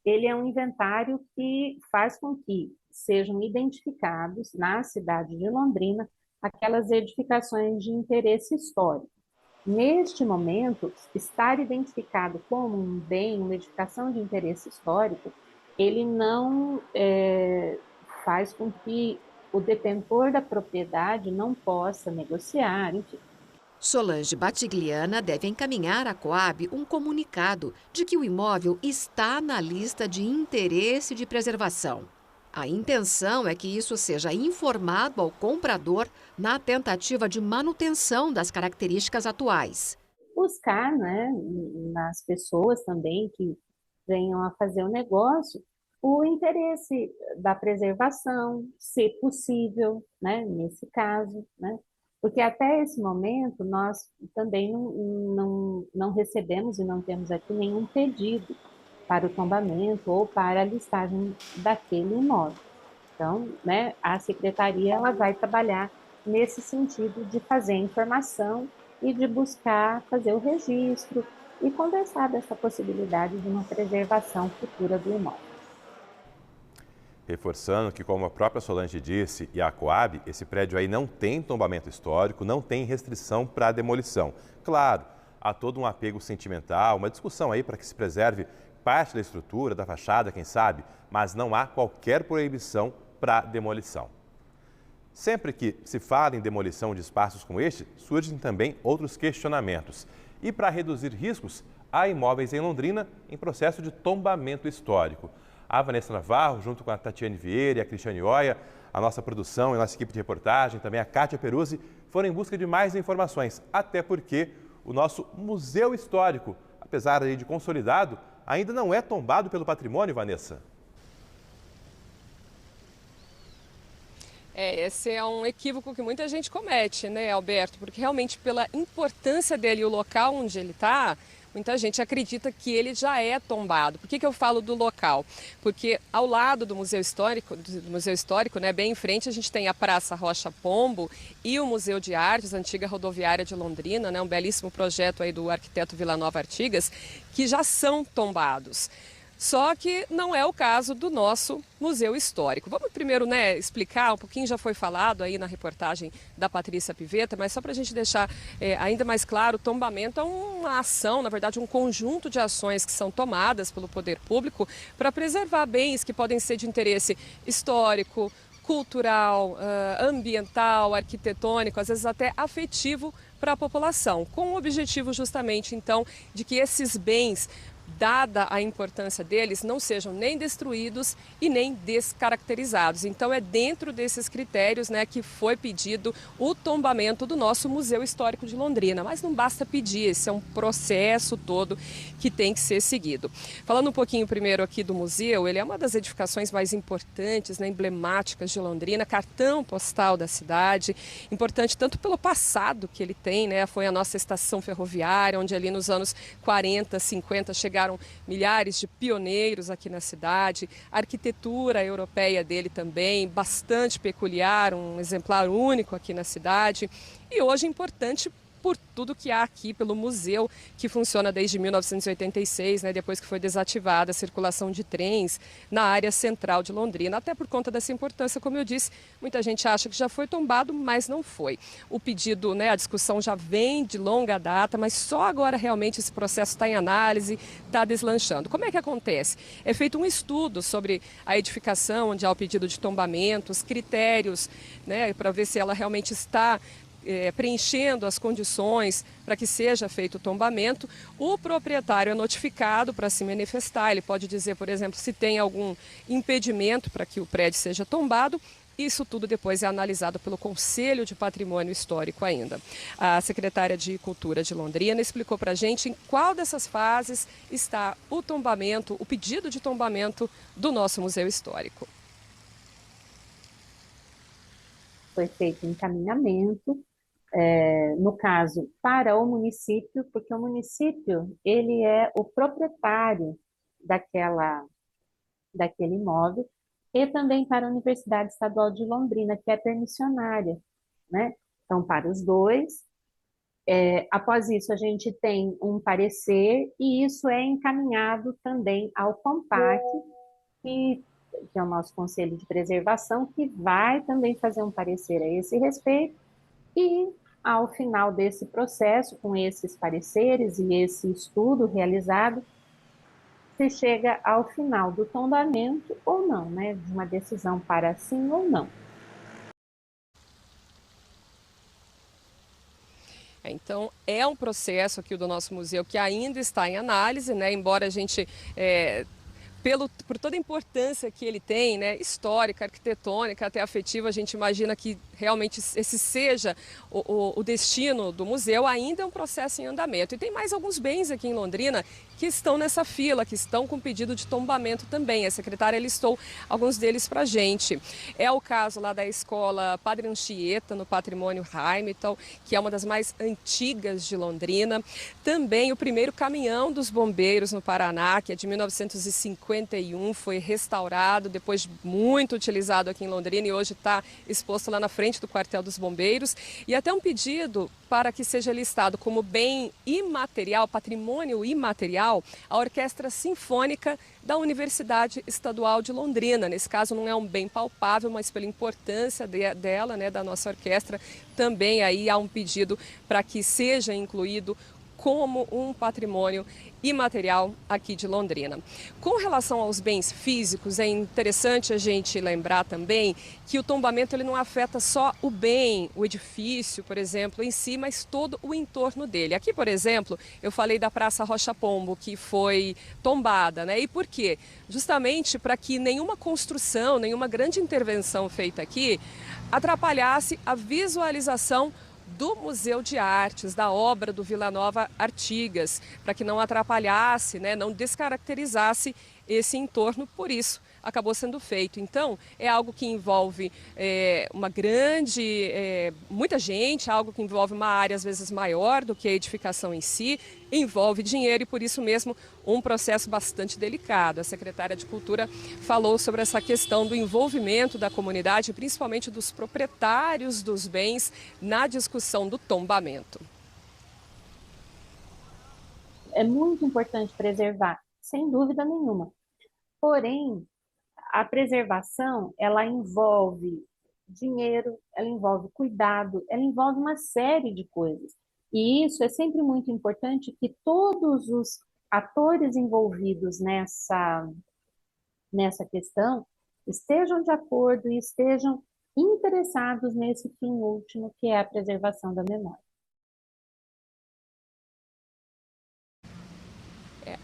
ele é um inventário que faz com que sejam identificados na cidade de Londrina aquelas edificações de interesse histórico. Neste momento, estar identificado como um bem, uma edificação de interesse histórico, ele não faz com que o detentor da propriedade não possa negociar, enfim. Solange Batigliana deve encaminhar à Coab um comunicado de que o imóvel está na lista de interesse de preservação. A intenção é que isso seja informado ao comprador na tentativa de manutenção das características atuais. Buscar, nas pessoas também que venham a fazer o negócio, o interesse da preservação, se possível, nesse caso, porque até esse momento nós também não recebemos e não temos aqui nenhum pedido para o tombamento ou para a listagem daquele imóvel. Então, a secretaria ela vai trabalhar nesse sentido de fazer a informação e de buscar fazer o registro e conversar dessa possibilidade de uma preservação futura do imóvel. Reforçando que, como a própria Solange disse, e a Coab, esse prédio aí não tem tombamento histórico, não tem restrição para a demolição. Claro, há todo um apego sentimental, uma discussão aí para que se preserve parte da estrutura, da fachada, quem sabe, mas não há qualquer proibição para demolição. Sempre que se fala em demolição de espaços como este, surgem também outros questionamentos. E para reduzir riscos, há imóveis em Londrina em processo de tombamento histórico. A Vanessa Navarro, junto com a Tatiane Vieira e a Cristiane Oia, a nossa produção e a nossa equipe de reportagem, também a Kátia Peruzzi, foram em busca de mais informações, até porque o nosso Museu Histórico, apesar de consolidado, ainda não é tombado pelo patrimônio, Vanessa. Esse é um equívoco que muita gente comete, Alberto? Porque realmente pela importância dele e o local onde ele está, muita gente acredita que ele já é tombado. Por que eu falo do local? Porque ao lado do Museu Histórico, bem em frente, a gente tem a Praça Rocha Pombo e o Museu de Artes, a antiga rodoviária de Londrina, um belíssimo projeto aí do arquiteto Vilanova Artigas, que já são tombados. Só que não é o caso do nosso Museu Histórico. Vamos primeiro explicar, um pouquinho já foi falado aí na reportagem da Patrícia Pivetta, mas só para a gente deixar ainda mais claro, o tombamento é uma ação, na verdade um conjunto de ações que são tomadas pelo poder público para preservar bens que podem ser de interesse histórico, cultural, ambiental, arquitetônico, às vezes até afetivo para a população, com o objetivo justamente então de que esses bens, dada a importância deles, não sejam nem destruídos e nem descaracterizados. Então é dentro desses critérios, né, que foi pedido o tombamento do nosso Museu Histórico de Londrina. Mas não basta pedir, esse é um processo todo que tem que ser seguido. Falando um pouquinho primeiro aqui do museu, ele é uma das edificações mais importantes, né, emblemáticas de Londrina, cartão postal da cidade, importante tanto pelo passado que ele tem, né, foi a nossa estação ferroviária, onde ali nos anos 40, 50 chegaram milhares de pioneiros aqui na cidade, a arquitetura europeia dele também, bastante peculiar, um exemplar único aqui na cidade, e hoje importante por tudo que há aqui, pelo museu, que funciona desde 1986, né, depois que foi desativada a circulação de trens na área central de Londrina. Até por conta dessa importância, como eu disse, muita gente acha que já foi tombado, mas não foi. O pedido, né, a discussão já vem de longa data, mas só agora realmente esse processo está em análise, está deslanchando. Como é que acontece? É feito um estudo sobre a edificação, onde há o pedido de tombamento, os critérios, né, para ver se ela realmente está preenchendo as condições para que seja feito o tombamento. O proprietário é notificado para se manifestar, ele pode dizer, por exemplo, se tem algum impedimento para que o prédio seja tombado. Isso tudo depois é analisado pelo Conselho de Patrimônio Histórico ainda. A secretária de Cultura de Londrina explicou para a gente em qual dessas fases está o tombamento, o pedido de tombamento do nosso Museu Histórico. Foi feito um encaminhamento, no caso, para o município, porque o município ele é o proprietário daquele imóvel, e também para a Universidade Estadual de Londrina, que é permissionária, né? Então, para os dois. Após isso, a gente tem um parecer, e isso é encaminhado também ao CONPAC, que é o nosso Conselho de Preservação, que vai também fazer um parecer a esse respeito, e ao final desse processo, com esses pareceres e esse estudo realizado, se chega ao final do tombamento ou não, né, de uma decisão para sim ou não. Então, é um processo aqui do nosso museu que ainda está em análise, né, embora a gente... por toda a importância que ele tem, né, histórica, arquitetônica, até afetiva, a gente imagina que realmente esse seja o destino do museu, ainda é um processo em andamento. E tem mais alguns bens aqui em Londrina que estão nessa fila, que estão com pedido de tombamento também. A secretária listou alguns deles para a gente. É o caso lá da escola Padre Anchieta, no Patrimônio Hamilton, que é uma das mais antigas de Londrina. Também o primeiro caminhão dos bombeiros no Paraná, que é de 1951, foi restaurado, depois muito utilizado aqui em Londrina, e hoje está exposto lá na frente do quartel dos bombeiros. E até um pedido para que seja listado como bem imaterial, patrimônio imaterial, a Orquestra Sinfônica da Universidade Estadual de Londrina. Nesse caso não é um bem palpável, mas pela importância dela, né, da nossa orquestra, também aí há um pedido para que seja incluído como um patrimônio imaterial aqui de Londrina. Com relação aos bens físicos, é interessante a gente lembrar também que o tombamento ele não afeta só o bem, o edifício, por exemplo, em si, mas todo o entorno dele. Aqui, por exemplo, eu falei da Praça Rocha Pombo, que foi tombada, né? E por quê? Justamente para que nenhuma construção, nenhuma grande intervenção feita aqui atrapalhasse a visualização do Museu de Artes, da obra do Vila Nova Artigas, para que não atrapalhasse, né, não descaracterizasse esse entorno, por isso acabou sendo feito. Então, é algo que envolve muita gente, algo que envolve uma área às vezes maior do que a edificação em si, envolve dinheiro e por isso mesmo um processo bastante delicado. A secretária de Cultura falou sobre essa questão do envolvimento da comunidade, principalmente dos proprietários dos bens, na discussão do tombamento. É muito importante preservar, sem dúvida nenhuma. Porém, a preservação, ela envolve dinheiro, ela envolve cuidado, ela envolve uma série de coisas. E isso é sempre muito importante, que todos os atores envolvidos nessa questão estejam de acordo e estejam interessados nesse fim último, que é a preservação da memória.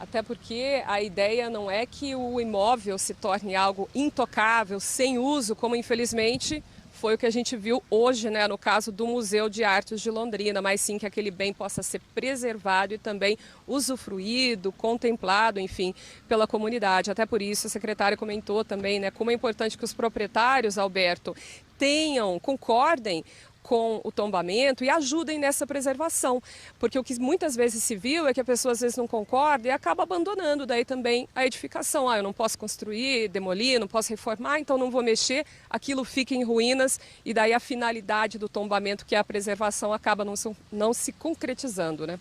Até porque a ideia não é que o imóvel se torne algo intocável, sem uso, como infelizmente foi o que a gente viu hoje, né, no caso do Museu de Artes de Londrina, mas sim que aquele bem possa ser preservado e também usufruído, contemplado, enfim, pela comunidade. Até por isso, a secretária comentou também, né, como é importante que os proprietários, Alberto, concordem com o tombamento e ajudem nessa preservação, porque o que muitas vezes se viu é que a pessoa às vezes não concorda e acaba abandonando daí também a edificação. Eu não posso construir, demolir, não posso reformar, então não vou mexer, aquilo fica em ruínas e daí a finalidade do tombamento, que é a preservação, acaba não se concretizando, né?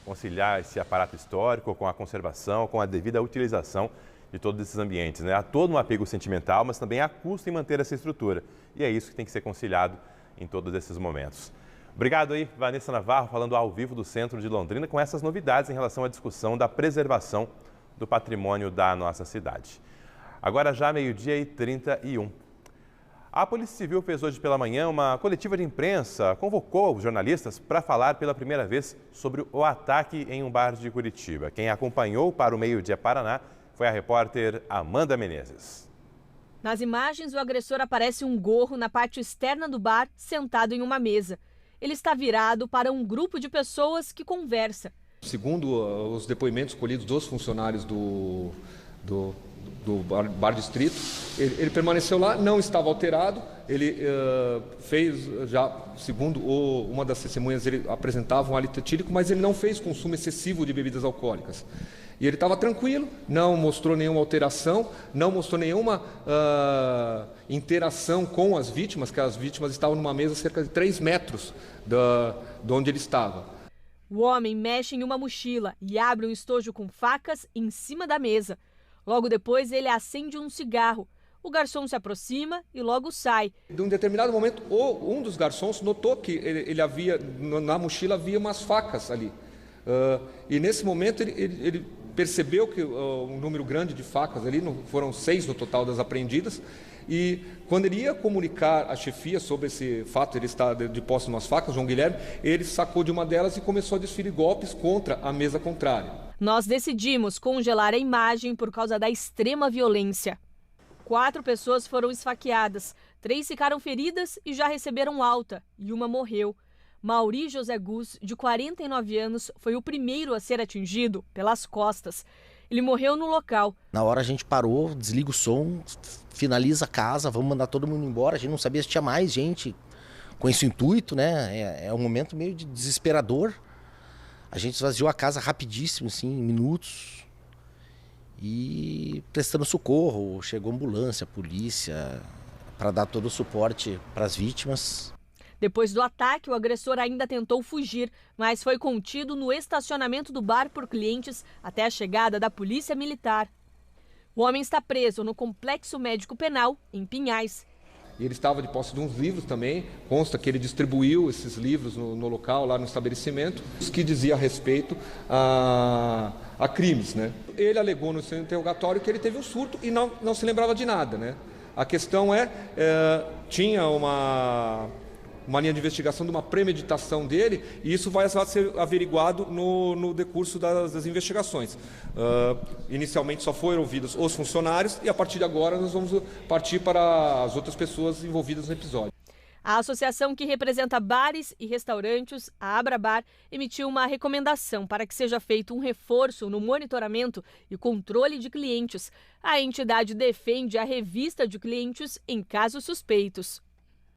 Conciliar esse aparato histórico com a conservação, com a devida utilização de todos esses ambientes, né? Há todo um apego sentimental, mas também há custo em manter essa estrutura. E é isso que tem que ser conciliado em todos esses momentos. Obrigado aí, Vanessa Navarro, falando ao vivo do centro de Londrina, com essas novidades em relação à discussão da preservação do patrimônio da nossa cidade. Agora já 12h31. A Polícia Civil fez hoje pela manhã uma coletiva de imprensa, convocou os jornalistas para falar pela primeira vez sobre o ataque em um bar de Curitiba. Quem acompanhou para o Meio-Dia Paraná foi a repórter Amanda Menezes. Nas imagens, o agressor aparece um gorro na parte externa do bar, sentado em uma mesa. Ele está virado para um grupo de pessoas que conversa. Segundo os depoimentos colhidos dos funcionários do bar distrito, ele permaneceu lá, não estava alterado, ele fez, já segundo uma das testemunhas, ele apresentava um hálito etílico, mas ele não fez consumo excessivo de bebidas alcoólicas. E ele estava tranquilo, não mostrou nenhuma alteração, não mostrou nenhuma interação com as vítimas, que as vítimas estavam numa mesa a cerca de 3 metros de onde ele estava. O homem mexe em uma mochila e abre um estojo com facas em cima da mesa. Logo depois, ele acende um cigarro. O garçom se aproxima e logo sai. De um determinado momento, um dos garçons notou que ele havia, na mochila havia umas facas ali. E nesse momento ele percebeu que um número grande de facas ali, foram 6 no total das apreendidas, e quando ele ia comunicar à chefia sobre esse fato, ele está de posse de umas facas, João Guilherme, ele sacou de uma delas e começou a desferir golpes contra a mesa contrária. Nós decidimos congelar a imagem por causa da extrema violência. 4 pessoas foram esfaqueadas, 3 ficaram feridas e já receberam alta, e uma morreu. Mauri José Gus, de 49 anos, foi o primeiro a ser atingido pelas costas. Ele morreu no local. Na hora a gente parou, desliga o som, finaliza a casa, vamos mandar todo mundo embora. A gente não sabia se tinha mais gente com esse intuito, né? É um momento meio de desesperador. A gente esvaziou a casa rapidíssimo, assim, em minutos. E prestando socorro, chegou ambulância, polícia, para dar todo o suporte para as vítimas. Depois do ataque, o agressor ainda tentou fugir, mas foi contido no estacionamento do bar por clientes até a chegada da Polícia Militar. O homem está preso no Complexo Médico Penal, em Pinhais. Ele estava de posse de uns livros também, consta que ele distribuiu esses livros no local, lá no estabelecimento, os que dizia a respeito a crimes, né? Ele alegou no seu interrogatório que ele teve um surto e não se lembrava de nada, né? A questão tinha uma linha de investigação de uma premeditação dele, e isso vai ser averiguado no decurso das investigações. Inicialmente só foram ouvidos os funcionários e a partir de agora nós vamos partir para as outras pessoas envolvidas no episódio. A associação que representa bares e restaurantes, a Abrabar, emitiu uma recomendação para que seja feito um reforço no monitoramento e controle de clientes. A entidade defende a revista de clientes em casos suspeitos.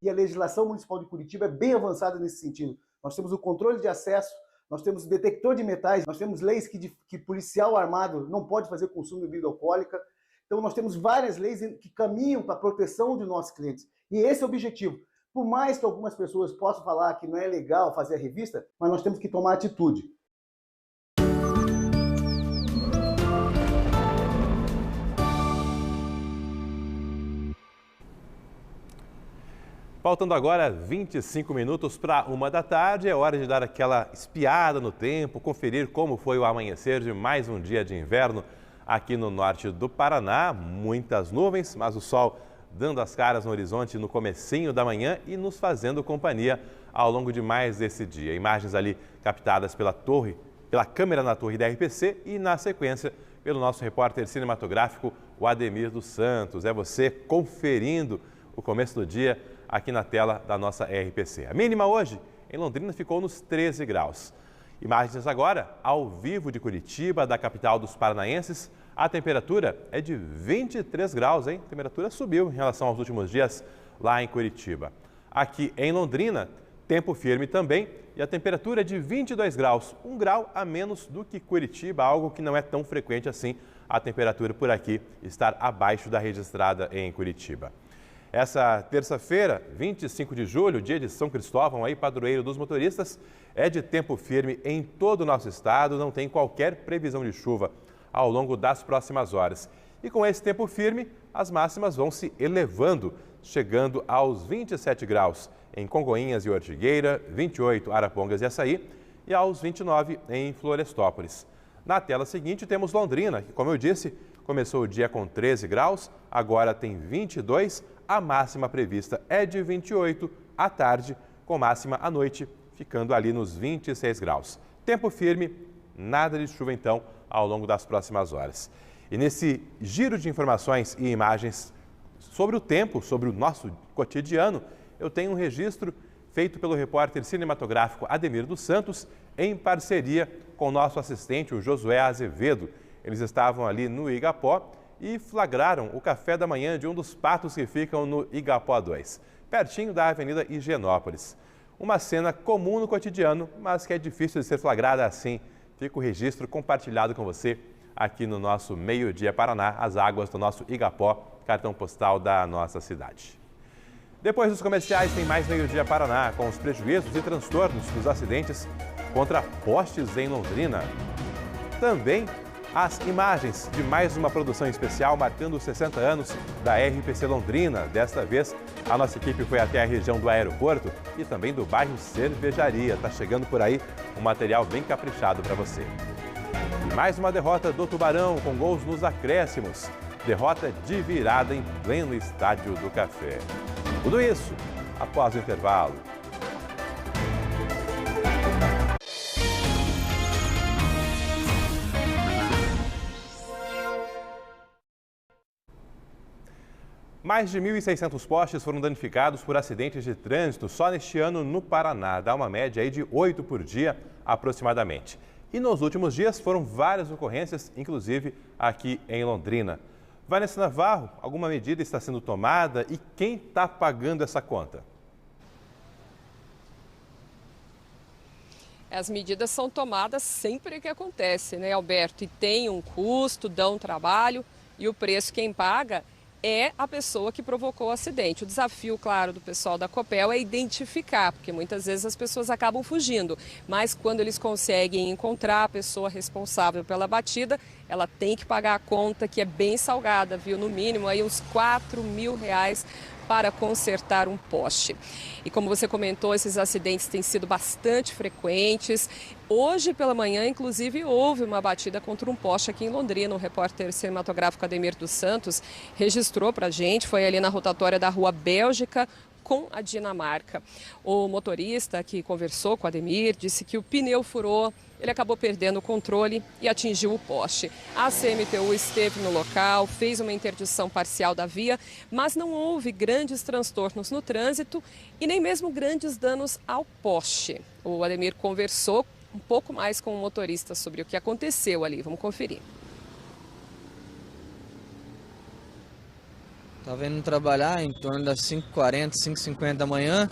E a legislação municipal de Curitiba é bem avançada nesse sentido. Nós temos o controle de acesso, nós temos o detector de metais, nós temos leis que policial armado não pode fazer consumo de bebida alcoólica. Então nós temos várias leis que caminham para a proteção de nossos clientes. E esse é o objetivo. Por mais que algumas pessoas possam falar que não é legal fazer a revista, mas nós temos que tomar atitude. Faltando agora 25 minutos para 13h, é hora de dar aquela espiada no tempo, conferir como foi o amanhecer de mais um dia de inverno aqui no norte do Paraná. Muitas nuvens, mas o sol dando as caras no horizonte no comecinho da manhã e nos fazendo companhia ao longo de mais desse dia. Imagens ali captadas pela Torre pela câmera na torre da RPC e, na sequência, pelo nosso repórter cinematográfico, o Ademir dos Santos. É você conferindo o começo do dia aqui na tela da nossa RPC. A mínima hoje em Londrina ficou nos 13 graus. Imagens agora ao vivo de Curitiba, da capital dos paranaenses. A temperatura é de 23 graus, hein? A temperatura subiu em relação aos últimos dias lá em Curitiba. Aqui em Londrina, tempo firme também e a temperatura é de 22 graus, 1 grau a menos do que Curitiba, algo que não é tão frequente assim, a temperatura por aqui estar abaixo da registrada em Curitiba. Essa terça-feira, 25 de julho, dia de São Cristóvão, aí, padroeiro dos motoristas, é de tempo firme em todo o nosso estado, não tem qualquer previsão de chuva ao longo das próximas horas. E com esse tempo firme, as máximas vão se elevando, chegando aos 27 graus em Congonhas e Ortigueira, 28 Arapongas e Açaí e aos 29 em Florestópolis. Na tela seguinte temos Londrina, que, como eu disse, começou o dia com 13 graus, agora tem 22, a máxima prevista é de 28 à tarde, com máxima à noite, ficando ali nos 26 graus. Tempo firme, nada de chuva então ao longo das próximas horas. E nesse giro de informações e imagens sobre o tempo, sobre o nosso cotidiano, eu tenho um registro feito pelo repórter cinematográfico Ademir dos Santos, em parceria com o nosso assistente, o Josué Azevedo. Eles estavam ali no Igapó e flagraram o café da manhã de um dos patos que ficam no Igapó 2, pertinho da Avenida Higienópolis. Uma cena comum no cotidiano, mas que é difícil de ser flagrada assim. Fica o registro compartilhado com você aqui no nosso Meio-Dia Paraná, as águas do nosso Igapó, cartão postal da nossa cidade. Depois dos comerciais tem mais Meio-Dia Paraná, com os prejuízos e transtornos dos acidentes contra postes em Londrina. Também as imagens de mais uma produção especial marcando os 60 anos da RPC Londrina. Desta vez, a nossa equipe foi até a região do aeroporto e também do bairro Cervejaria. Está chegando por aí um material bem caprichado para você. E mais uma derrota do Tubarão com gols nos acréscimos. Derrota de virada em pleno Estádio do Café. Tudo isso após o intervalo. Mais de 1.600 postes foram danificados por acidentes de trânsito só neste ano no Paraná. Dá uma média aí de 8 por dia aproximadamente. E nos últimos dias foram várias ocorrências, inclusive aqui em Londrina. Vanessa Navarro, alguma medida está sendo tomada e quem está pagando essa conta? As medidas são tomadas sempre que acontece, né, Alberto? E tem um custo, dão trabalho e o preço quem paga é a pessoa que provocou o acidente. O desafio, claro, do pessoal da Copel é identificar, porque muitas vezes as pessoas acabam fugindo, mas quando eles conseguem encontrar a pessoa responsável pela batida, ela tem que pagar a conta, que é bem salgada, viu? No mínimo aí uns R$4.000 para consertar um poste. E como você comentou, esses acidentes têm sido bastante frequentes. Hoje pela manhã, inclusive, houve uma batida contra um poste aqui em Londrina. O repórter cinematográfico Ademir dos Santos registrou para a gente, foi ali na rotatória da Rua Bélgica, com a Dinamarca. O motorista que conversou com o Ademir disse que o pneu furou, ele acabou perdendo o controle e atingiu o poste. A CMTU esteve no local, fez uma interdição parcial da via, mas não houve grandes transtornos no trânsito e nem mesmo grandes danos ao poste. O Ademir conversou um pouco mais com o motorista sobre o que aconteceu ali. Vamos conferir. Estava indo trabalhar em torno das 5h40, 5h50 da manhã.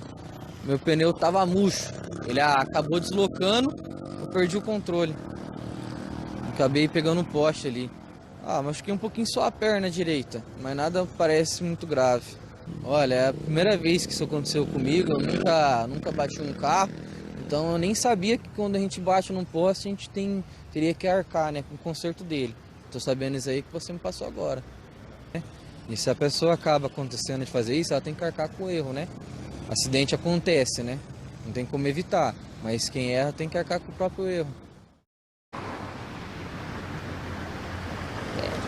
Meu pneu estava murcho. Ele acabou deslocando, eu perdi o controle. Acabei pegando um poste ali. Machuquei um pouquinho só a perna direita, mas nada parece muito grave. Olha, é a primeira vez que isso aconteceu comigo, eu nunca bati um carro. Então eu nem sabia que quando a gente bate num poste a gente teria que arcar, né, com o conserto dele. Tô sabendo isso aí que você me passou agora. E se a pessoa acaba acontecendo de fazer isso, ela tem que arcar com o erro, né? Acidente acontece, né? Não tem como evitar, mas quem erra tem que arcar com o próprio erro.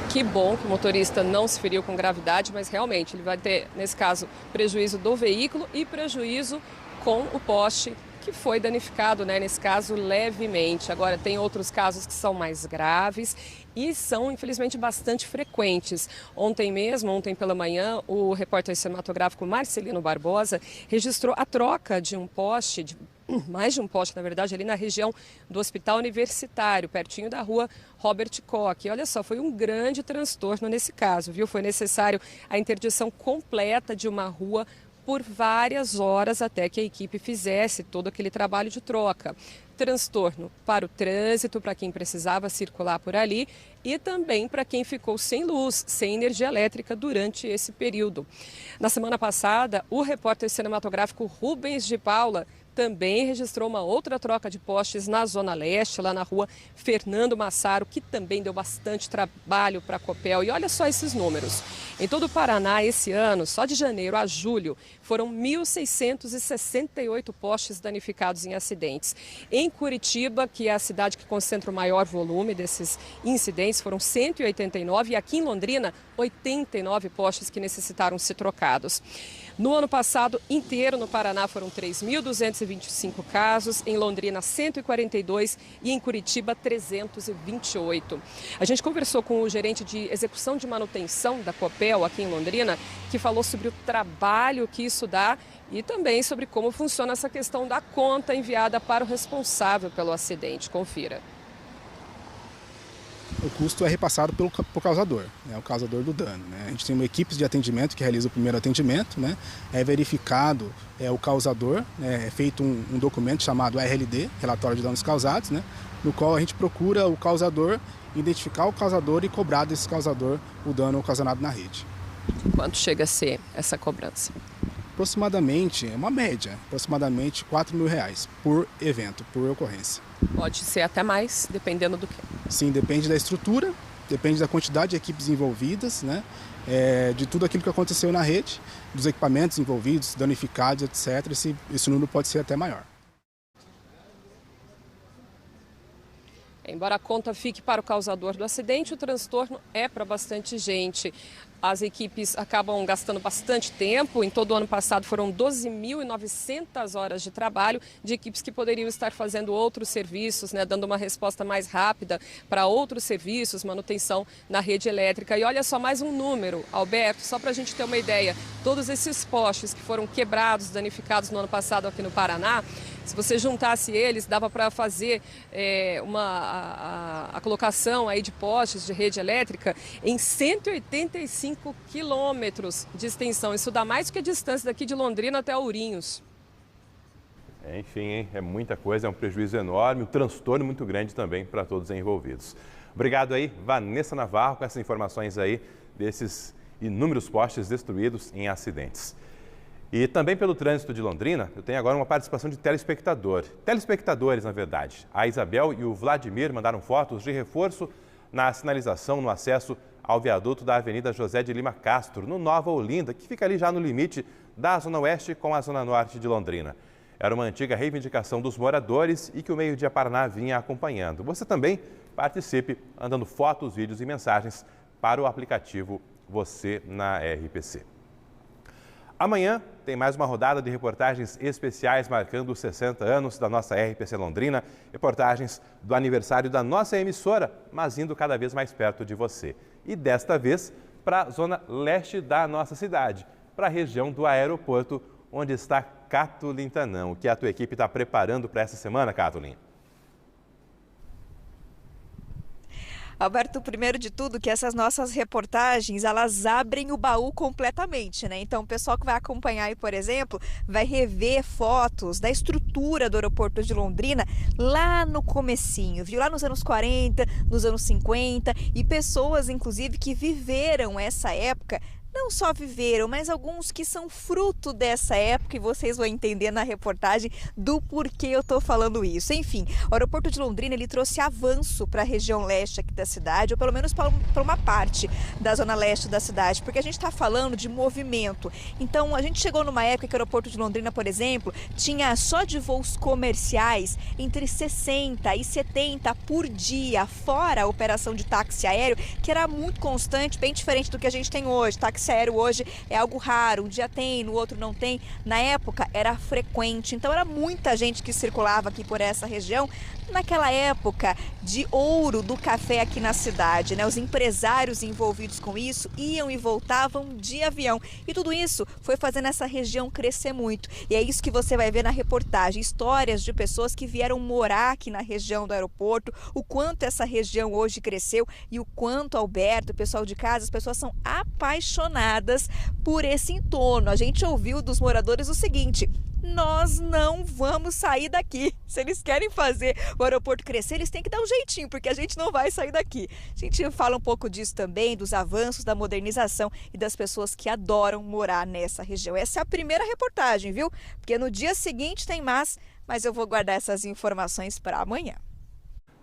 Que bom que o motorista não se feriu com gravidade, mas realmente ele vai ter, nesse caso, prejuízo do veículo e prejuízo com o poste, que que foi danificado, né, nesse caso, levemente. Agora, tem outros casos que são mais graves e são, infelizmente, bastante frequentes. Ontem pela manhã, o repórter cinematográfico Marcelino Barbosa registrou a troca de um poste, mais de um poste, na verdade, ali na região do Hospital Universitário, pertinho da rua Robert Koch. Olha só, foi um grande transtorno nesse caso, viu? Foi necessário a interdição completa de uma rua por várias horas até que a equipe fizesse todo aquele trabalho de troca. Transtorno para o trânsito, para quem precisava circular por ali e também para quem ficou sem luz, sem energia elétrica durante esse período. Na semana passada, o repórter cinematográfico Rubens de Paula também registrou uma outra troca de postes na Zona Leste, lá na rua Fernando Massaro, que também deu bastante trabalho para a Copel. E olha só esses números. Em todo o Paraná, esse ano, só de janeiro a julho, foram 1.668 postes danificados em acidentes. Em Curitiba, que é a cidade que concentra o maior volume desses incidentes, foram 189 e aqui em Londrina, 89 postes que necessitaram ser trocados. No ano passado inteiro, no Paraná, foram 3.225 casos, em Londrina 142 e em Curitiba 328. A gente conversou com o gerente de execução de manutenção da Copel aqui em Londrina, que falou sobre o trabalho que isso dá e também sobre como funciona essa questão da conta enviada para o responsável pelo acidente. Confira. O custo é repassado pelo causador, né, o causador do dano. Né? A gente tem uma equipe de atendimento que realiza o primeiro atendimento, né? É verificado o causador, né? É feito um documento chamado RLD, Relatório de Danos Causados, né? No qual a gente procura o causador, identificar o causador e cobrar desse causador o dano ocasionado na rede. Quanto chega a ser essa cobrança? Aproximadamente, é uma média, aproximadamente R$4.000 por evento, por ocorrência. Pode ser até mais, dependendo do que? Sim, depende da estrutura, depende da quantidade de equipes envolvidas, né? De tudo aquilo que aconteceu na rede, dos equipamentos envolvidos, danificados, etc. Esse número pode ser até maior. Embora a conta fique para o causador do acidente, o transtorno é para bastante gente. As equipes acabam gastando bastante tempo. Em todo o ano passado foram 12.900 horas de trabalho de equipes que poderiam estar fazendo outros serviços, né, dando uma resposta mais rápida para outros serviços, manutenção na rede elétrica. E olha só mais um número, Alberto, só para a gente ter uma ideia. Todos esses postes que foram quebrados, danificados no ano passado aqui no Paraná, se você juntasse eles, dava para fazer a colocação aí de postes de rede elétrica em 185 quilômetros de extensão. Isso dá mais do que a distância daqui de Londrina até Ourinhos. Enfim, hein? É muita coisa, é um prejuízo enorme, um transtorno muito grande também para todos envolvidos. Obrigado aí, Vanessa Navarro, com essas informações aí desses inúmeros postes destruídos em acidentes. E também pelo trânsito de Londrina, eu tenho agora uma participação de telespectadores, na verdade. A Isabel e o Vladimir mandaram fotos de reforço na sinalização no acesso ao viaduto da Avenida José de Lima Castro, no Nova Olinda, que fica ali já no limite da Zona Oeste com a Zona Norte de Londrina. Era uma antiga reivindicação dos moradores e que o Meio Dia Paraná vinha acompanhando. Você também participe mandando fotos, vídeos e mensagens para o aplicativo Você na RPC. Amanhã tem mais uma rodada de reportagens especiais marcando os 60 anos da nossa RPC Londrina, reportagens do aniversário da nossa emissora, mas indo cada vez mais perto de você. E desta vez para a zona leste da nossa cidade, para a região do aeroporto, onde está Catulin Tanão. O que a tua equipe está preparando para essa semana, Catulin? Alberto, primeiro de tudo, que essas nossas reportagens, elas abrem o baú completamente, né? Então, o pessoal que vai acompanhar aí, por exemplo, vai rever fotos da estrutura do aeroporto de Londrina lá no comecinho, viu? Lá nos anos 40, nos anos 50, e pessoas, inclusive, que viveram essa época. Não só viveram, mas alguns que são fruto dessa época, e vocês vão entender na reportagem do porquê eu tô falando isso. Enfim, o aeroporto de Londrina, ele trouxe avanço para a região leste aqui da cidade, ou pelo menos para uma parte da zona leste da cidade, porque a gente está falando de movimento. Então, a gente chegou numa época que o aeroporto de Londrina, por exemplo, tinha só de voos comerciais entre 60 e 70 por dia, fora a operação de táxi aéreo, que era muito constante, bem diferente do que a gente tem hoje, táxi táxi aéreo hoje é algo raro, um dia tem, no outro não tem. Na época era frequente, então era muita gente que circulava aqui por essa região. Naquela época de ouro do café aqui na cidade, né? Os empresários envolvidos com isso iam e voltavam de avião. E tudo isso foi fazendo essa região crescer muito. E é isso que você vai ver na reportagem. Histórias de pessoas que vieram morar aqui na região do aeroporto, o quanto essa região hoje cresceu e o quanto, Alberto, o pessoal de casa, as pessoas são apaixonadas por esse entorno. A gente ouviu dos moradores o seguinte: nós não vamos sair daqui. Se eles querem fazer o aeroporto crescer, eles têm que dar um jeitinho, porque a gente não vai sair daqui. A gente fala um pouco disso também, dos avanços da modernização e das pessoas que adoram morar nessa região. Essa é a primeira reportagem, viu? Porque no dia seguinte tem mais, mas eu vou guardar essas informações para amanhã.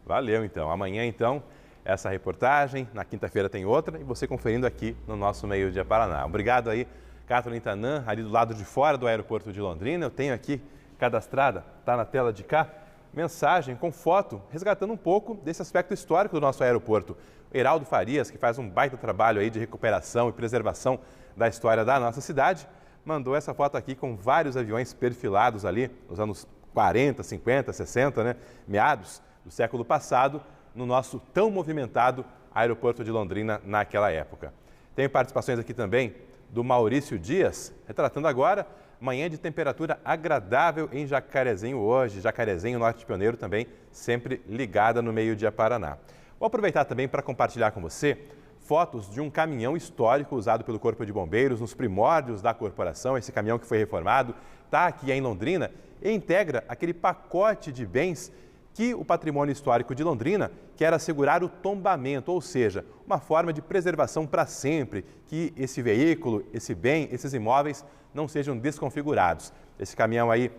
Valeu, então. Amanhã, então, essa reportagem. Na quinta-feira tem outra e você conferindo aqui no nosso Meio Dia Paraná. Obrigado aí, Kathleen Tanan, ali do lado de fora do aeroporto de Londrina. Eu tenho aqui cadastrada, está na tela de cá, mensagem com foto, resgatando um pouco desse aspecto histórico do nosso aeroporto. O Heraldo Farias, que faz um baita trabalho aí de recuperação e preservação da história da nossa cidade, mandou essa foto aqui com vários aviões perfilados ali nos anos 40, 50, 60, né? Meados do século passado, no nosso tão movimentado aeroporto de Londrina naquela época. Tem participações aqui também do Maurício Dias, retratando agora manhã de temperatura agradável em Jacarezinho hoje. Jacarezinho, Norte Pioneiro também, sempre ligada no Meio Dia Paraná. Vou aproveitar também para compartilhar com você fotos de um caminhão histórico usado pelo Corpo de Bombeiros nos primórdios da corporação. Esse caminhão que foi reformado está aqui em Londrina e integra aquele pacote de bens que o Patrimônio Histórico de Londrina quer assegurar o tombamento, ou seja, uma forma de preservação para sempre, que esse veículo, esse bem, esses imóveis não sejam desconfigurados. Esse caminhão aí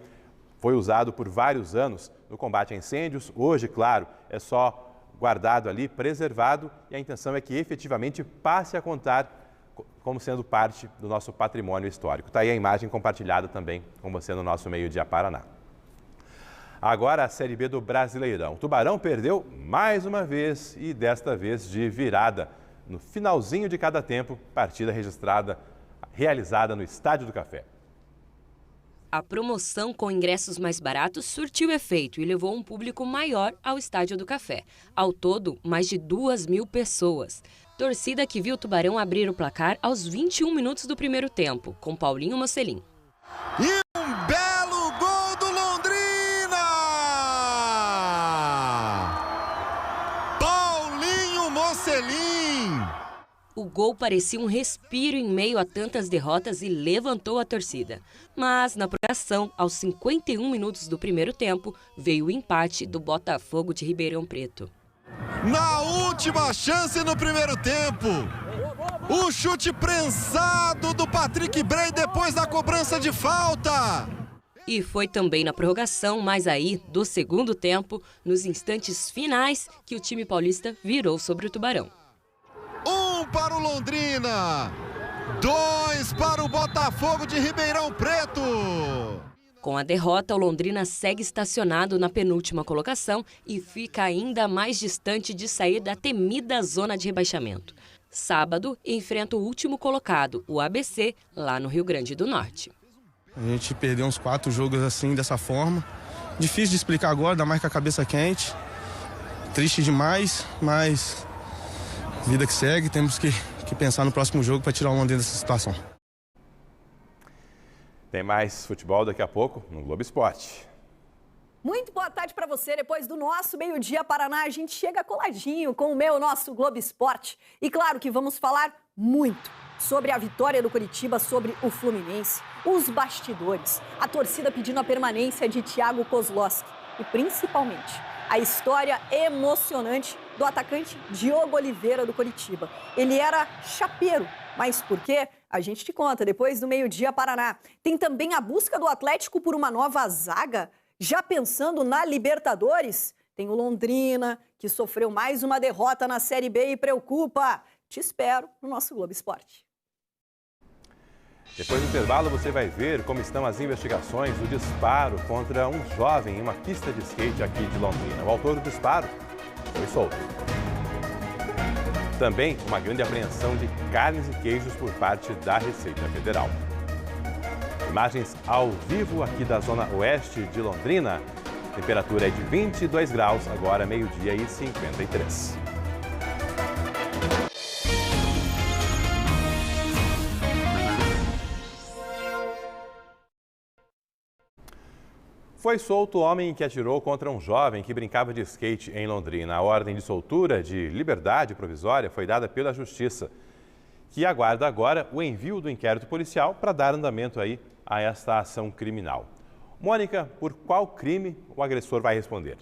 foi usado por vários anos no combate a incêndios. Hoje, claro, é só guardado ali, preservado, e a intenção é que efetivamente passe a contar como sendo parte do nosso patrimônio histórico. Está aí a imagem compartilhada também com você no nosso Meio Dia Paraná. Agora a Série B do Brasileirão. O Tubarão perdeu mais uma vez e desta vez de virada. No finalzinho de cada tempo, partida realizada no Estádio do Café. A promoção com ingressos mais baratos surtiu efeito e levou um público maior ao Estádio do Café. Ao todo, mais de 2.000 pessoas. Torcida que viu o Tubarão abrir o placar aos 21 minutos do primeiro tempo, com Paulinho Mocelin. E um belo gol do Londrina! Paulinho Mocelin! O gol parecia um respiro em meio a tantas derrotas e levantou a torcida. Mas na prorrogação, aos 51 minutos do primeiro tempo, veio o empate do Botafogo de Ribeirão Preto. Na última chance no primeiro tempo, o chute prensado do Patrick Bray depois da cobrança de falta. E foi também na prorrogação, mas aí, do segundo tempo, nos instantes finais, que o time paulista virou sobre o Tubarão. 1 para o Londrina, 2 para o Botafogo de Ribeirão Preto. Com a derrota, o Londrina segue estacionado na penúltima colocação e fica ainda mais distante de sair da temida zona de rebaixamento. Sábado, enfrenta o último colocado, o ABC, lá no Rio Grande do Norte. A gente perdeu uns 4 jogos assim, dessa forma. Difícil de explicar agora, ainda mais com a cabeça quente. Triste demais, mas vida que segue, temos que pensar no próximo jogo para tirar o Londrina dessa situação. Tem mais futebol daqui a pouco no Globo Esporte. Muito boa tarde para você. Depois do nosso Meio Dia Paraná, a gente chega coladinho com o nosso Globo Esporte. E claro que vamos falar muito sobre a vitória do Coritiba sobre o Fluminense, os bastidores, a torcida pedindo a permanência de Thiago Kozlowski e principalmente a história emocionante do atacante Diogo Oliveira do Coritiba. Ele era chapeiro, mas por quê? A gente te conta depois do Meio Dia Paraná. Tem também a busca do Atlético por uma nova zaga, já pensando na Libertadores. Tem o Londrina, que sofreu mais uma derrota na Série B e preocupa. Te espero no nosso Globo Esporte. Depois do intervalo, você vai ver como estão as investigações do disparo contra um jovem em uma pista de skate aqui de Londrina. O autor do disparo foi solto. Também uma grande apreensão de carnes e queijos por parte da Receita Federal. Imagens ao vivo aqui da zona oeste de Londrina. A temperatura é de 22 graus, agora meio-dia e 53. Foi solto o homem que atirou contra um jovem que brincava de skate em Londrina. A ordem de soltura de liberdade provisória foi dada pela Justiça, que aguarda agora o envio do inquérito policial para dar andamento aí a esta ação criminal. Mônica, por qual crime o agressor vai responder?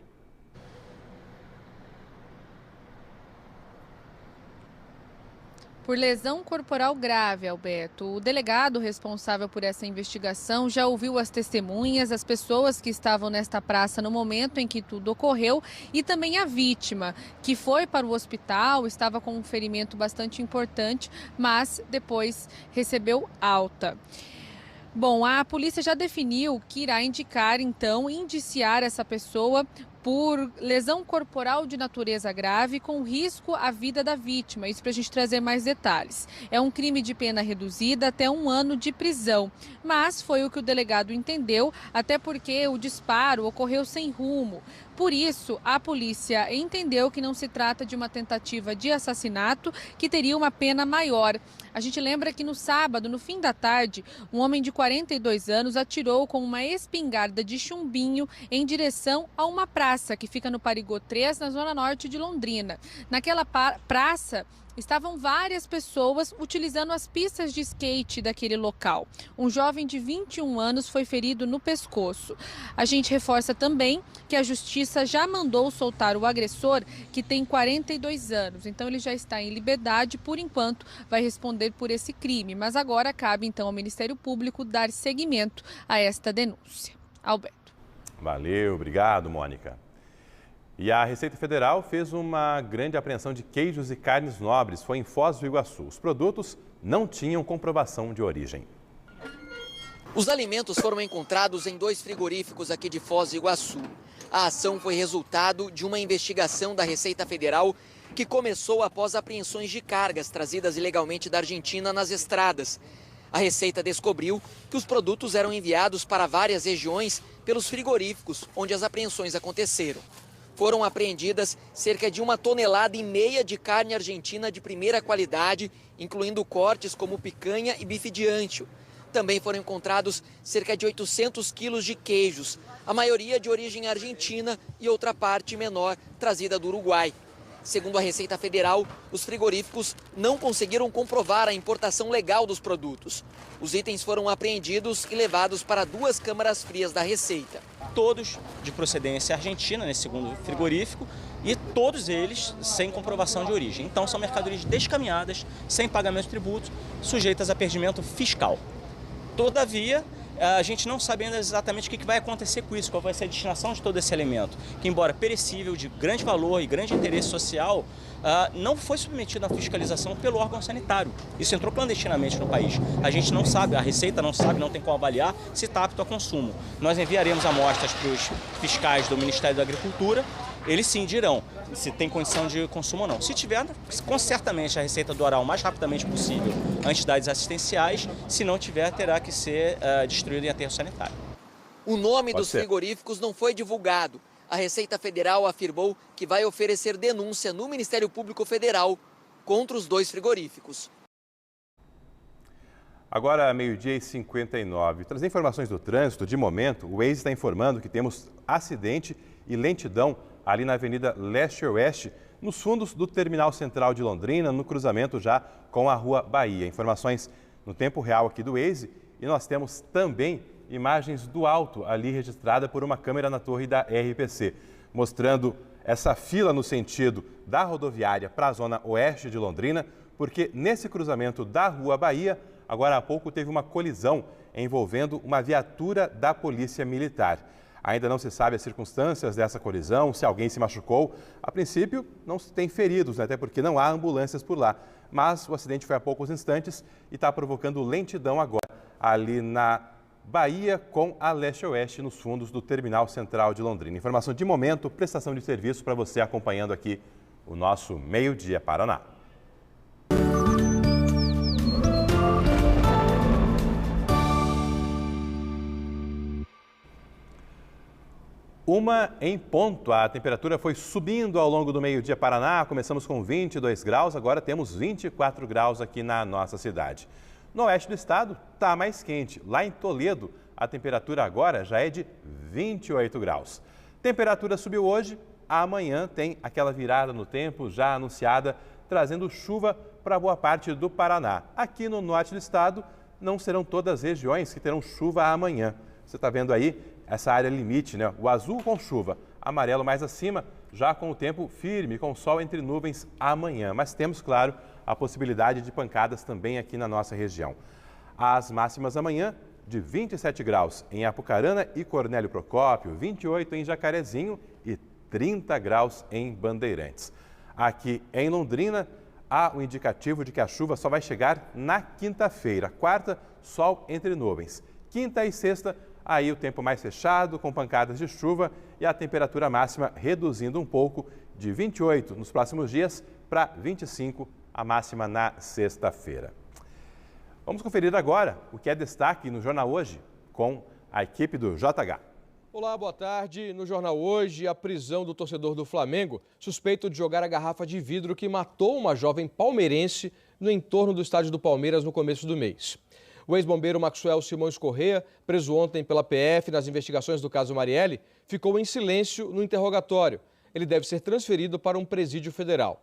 Por lesão corporal grave, Alberto. O delegado responsável por essa investigação já ouviu as testemunhas, as pessoas que estavam nesta praça no momento em que tudo ocorreu e também a vítima, que foi para o hospital, estava com um ferimento bastante importante, mas depois recebeu alta. Bom, a polícia já definiu que irá indiciar essa pessoa por lesão corporal de natureza grave com risco à vida da vítima. Isso para a gente trazer mais detalhes. É um crime de pena reduzida até 1 ano de prisão. Mas foi o que o delegado entendeu, até porque o disparo ocorreu sem rumo. Por isso, a polícia entendeu que não se trata de uma tentativa de assassinato que teria uma pena maior. A gente lembra que no sábado, no fim da tarde, um homem de 42 anos atirou com uma espingarda de chumbinho em direção a uma praça que fica no Parigô 3, na zona norte de Londrina. Naquela praça estavam várias pessoas utilizando as pistas de skate daquele local. Um jovem de 21 anos foi ferido no pescoço. A gente reforça também que a Justiça já mandou soltar o agressor, que tem 42 anos. Então ele já está em liberdade, por enquanto vai responder por esse crime. Mas agora cabe então ao Ministério Público dar seguimento a esta denúncia. Alberto. Valeu, obrigado, Mônica. E a Receita Federal fez uma grande apreensão de queijos e carnes nobres. Foi em Foz do Iguaçu. Os produtos não tinham comprovação de origem. Os alimentos foram encontrados em 2 frigoríficos aqui de Foz do Iguaçu. A ação foi resultado de uma investigação da Receita Federal que começou após apreensões de cargas trazidas ilegalmente da Argentina nas estradas. A Receita descobriu que os produtos eram enviados para várias regiões pelos frigoríficos onde as apreensões aconteceram. Foram apreendidas cerca de 1,5 toneladas de carne argentina de primeira qualidade, incluindo cortes como picanha e bife de ancho. Também foram encontrados cerca de 800 quilos de queijos, a maioria de origem argentina e outra parte menor trazida do Uruguai. Segundo a Receita Federal, os frigoríficos não conseguiram comprovar a importação legal dos produtos. Os itens foram apreendidos e levados para 2 câmaras frias da Receita. Todos de procedência argentina, nesse segundo frigorífico, e todos eles sem comprovação de origem. Então são mercadorias descaminhadas, sem pagamento de tributo, sujeitas a perdimento fiscal. Todavia, a gente não sabe ainda exatamente o que vai acontecer com isso, qual vai ser a destinação de todo esse alimento, que embora perecível, de grande valor e grande interesse social, não foi submetido à fiscalização pelo órgão sanitário. Isso entrou clandestinamente no país. A gente não sabe, a Receita não sabe, não tem como avaliar se está apto a consumo. Nós enviaremos amostras para os fiscais do Ministério da Agricultura, eles sim dirão se tem condição de consumo ou não. Se tiver, com certamente a Receita doará o mais rapidamente possível a entidades assistenciais, se não tiver, terá que ser destruído em aterro sanitário. O nome dos frigoríficos não foi divulgado. A Receita Federal afirmou que vai oferecer denúncia no Ministério Público Federal contra os 2 frigoríficos. Agora, meio-dia e 59. Trazer informações do trânsito, de momento, o Waze está informando que temos acidente e lentidão ali na Avenida Leste-Oeste, nos fundos do Terminal Central de Londrina, no cruzamento já com a Rua Bahia. Informações no tempo real aqui do Waze, e nós temos também imagens do alto ali registrada por uma câmera na torre da RPC, mostrando essa fila no sentido da rodoviária para a zona oeste de Londrina, porque nesse cruzamento da Rua Bahia, agora há pouco teve uma colisão envolvendo uma viatura da Polícia Militar. Ainda não se sabe as circunstâncias dessa colisão, se alguém se machucou. A princípio, não se tem feridos, até porque não há ambulâncias por lá. Mas o acidente foi há poucos instantes e está provocando lentidão agora ali na Bahia com a Leste-Oeste, nos fundos do Terminal Central de Londrina. Informação de momento, prestação de serviço para você acompanhando aqui o nosso Meio Dia Paraná. 1h, a temperatura foi subindo ao longo do meio-dia Paraná. Começamos com 22 graus, agora temos 24 graus aqui na nossa cidade. No oeste do estado está mais quente. Lá em Toledo, a temperatura agora já é de 28 graus. Temperatura subiu hoje, amanhã tem aquela virada no tempo já anunciada, trazendo chuva para boa parte do Paraná. Aqui no norte do estado, não serão todas as regiões que terão chuva amanhã. Você está vendo aí essa área limite, né? O azul com chuva, amarelo mais acima, já com o tempo firme, com sol entre nuvens amanhã. Mas temos, claro, a possibilidade de pancadas também aqui na nossa região. As máximas amanhã de 27 graus em Apucarana e Cornélio Procópio, 28 em Jacarezinho e 30 graus em Bandeirantes. Aqui em Londrina, há o indicativo de que a chuva só vai chegar na quinta-feira. Quarta, sol entre nuvens. Quinta e sexta, aí o tempo mais fechado, com pancadas de chuva e a temperatura máxima reduzindo um pouco de 28 nos próximos dias para 25 a máxima na sexta-feira. Vamos conferir agora o que é destaque no Jornal Hoje com a equipe do JH. Olá, boa tarde. No Jornal Hoje, a prisão do torcedor do Flamengo, suspeito de jogar a garrafa de vidro que matou uma jovem palmeirense no entorno do estádio do Palmeiras no começo do mês. O ex-bombeiro Maxwell Simões Corrêa, preso ontem pela PF nas investigações do caso Marielle, ficou em silêncio no interrogatório. Ele deve ser transferido para um presídio federal.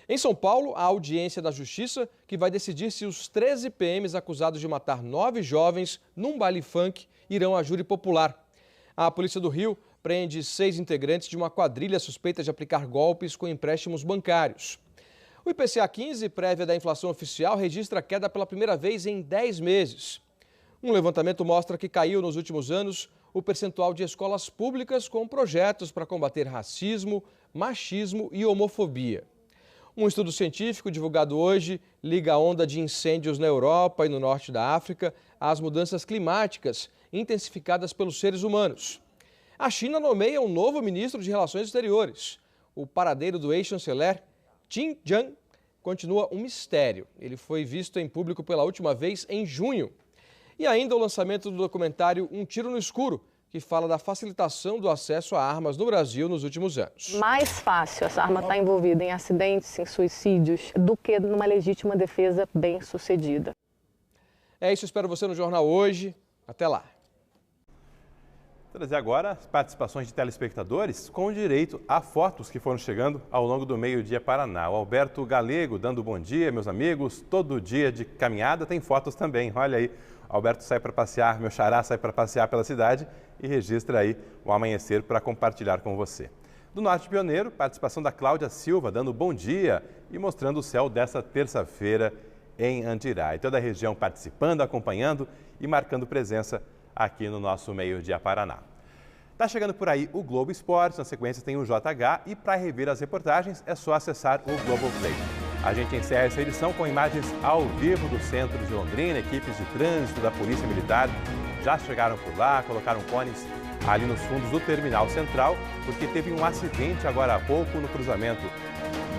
Em São Paulo, a audiência da Justiça, que vai decidir se os 13 PMs acusados de matar 9 jovens num baile funk irão à júri popular. A Polícia do Rio prende 6 integrantes de uma quadrilha suspeita de aplicar golpes com empréstimos bancários. O IPCA 15, prévia da inflação oficial, registra queda pela primeira vez em 10 meses. Um levantamento mostra que caiu nos últimos anos o percentual de escolas públicas com projetos para combater racismo, machismo e homofobia. Um estudo científico divulgado hoje liga a onda de incêndios na Europa e no norte da África às mudanças climáticas intensificadas pelos seres humanos. A China nomeia um novo ministro de Relações Exteriores. O paradeiro do ex-chanceler Qin Gang continua um mistério. Ele foi visto em público pela última vez em junho. E ainda o lançamento do documentário Um Tiro no Escuro, que fala da facilitação do acesso a armas no Brasil nos últimos anos. Mais fácil essa arma estar envolvida em acidentes, em suicídios, do que numa legítima defesa bem-sucedida. É isso, espero você no Jornal Hoje. Até lá. Vou trazer agora as participações de telespectadores com direito a fotos que foram chegando ao longo do meio-dia Paraná. O Alberto Galego dando bom dia, meus amigos. Todo dia de caminhada tem fotos também. Olha aí, o Alberto sai para passear, meu xará sai para passear pela cidade e registra aí o amanhecer para compartilhar com você. Do Norte Pioneiro, participação da Cláudia Silva dando bom dia e mostrando o céu dessa terça-feira em Andirá. E toda a região participando, acompanhando e marcando presença aqui no nosso meio-dia Paraná. Tá chegando por aí o Globo Esporte, na sequência tem o JH e para rever as reportagens é só acessar o Globoplay. A gente encerra essa edição com imagens ao vivo do centro de Londrina, equipes de trânsito da Polícia Militar já chegaram por lá, colocaram cones ali nos fundos do Terminal Central, porque teve um acidente agora há pouco no cruzamento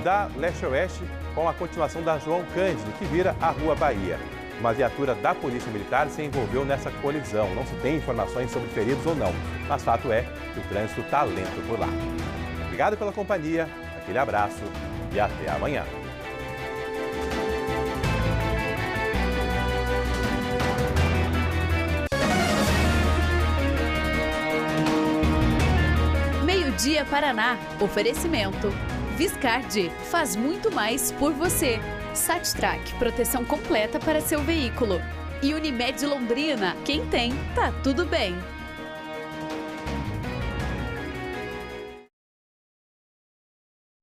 da Leste-Oeste com a continuação da João Cândido, que vira a Rua Bahia. Uma viatura da Polícia Militar se envolveu nessa colisão. Não se tem informações sobre feridos ou não, mas fato é que o trânsito está lento por lá. Obrigado pela companhia, aquele abraço e até amanhã. Meio-dia Paraná. Oferecimento. Viscardi faz muito mais por você. Sattrac, proteção completa para seu veículo. E Unimed Londrina, quem tem, tá tudo bem.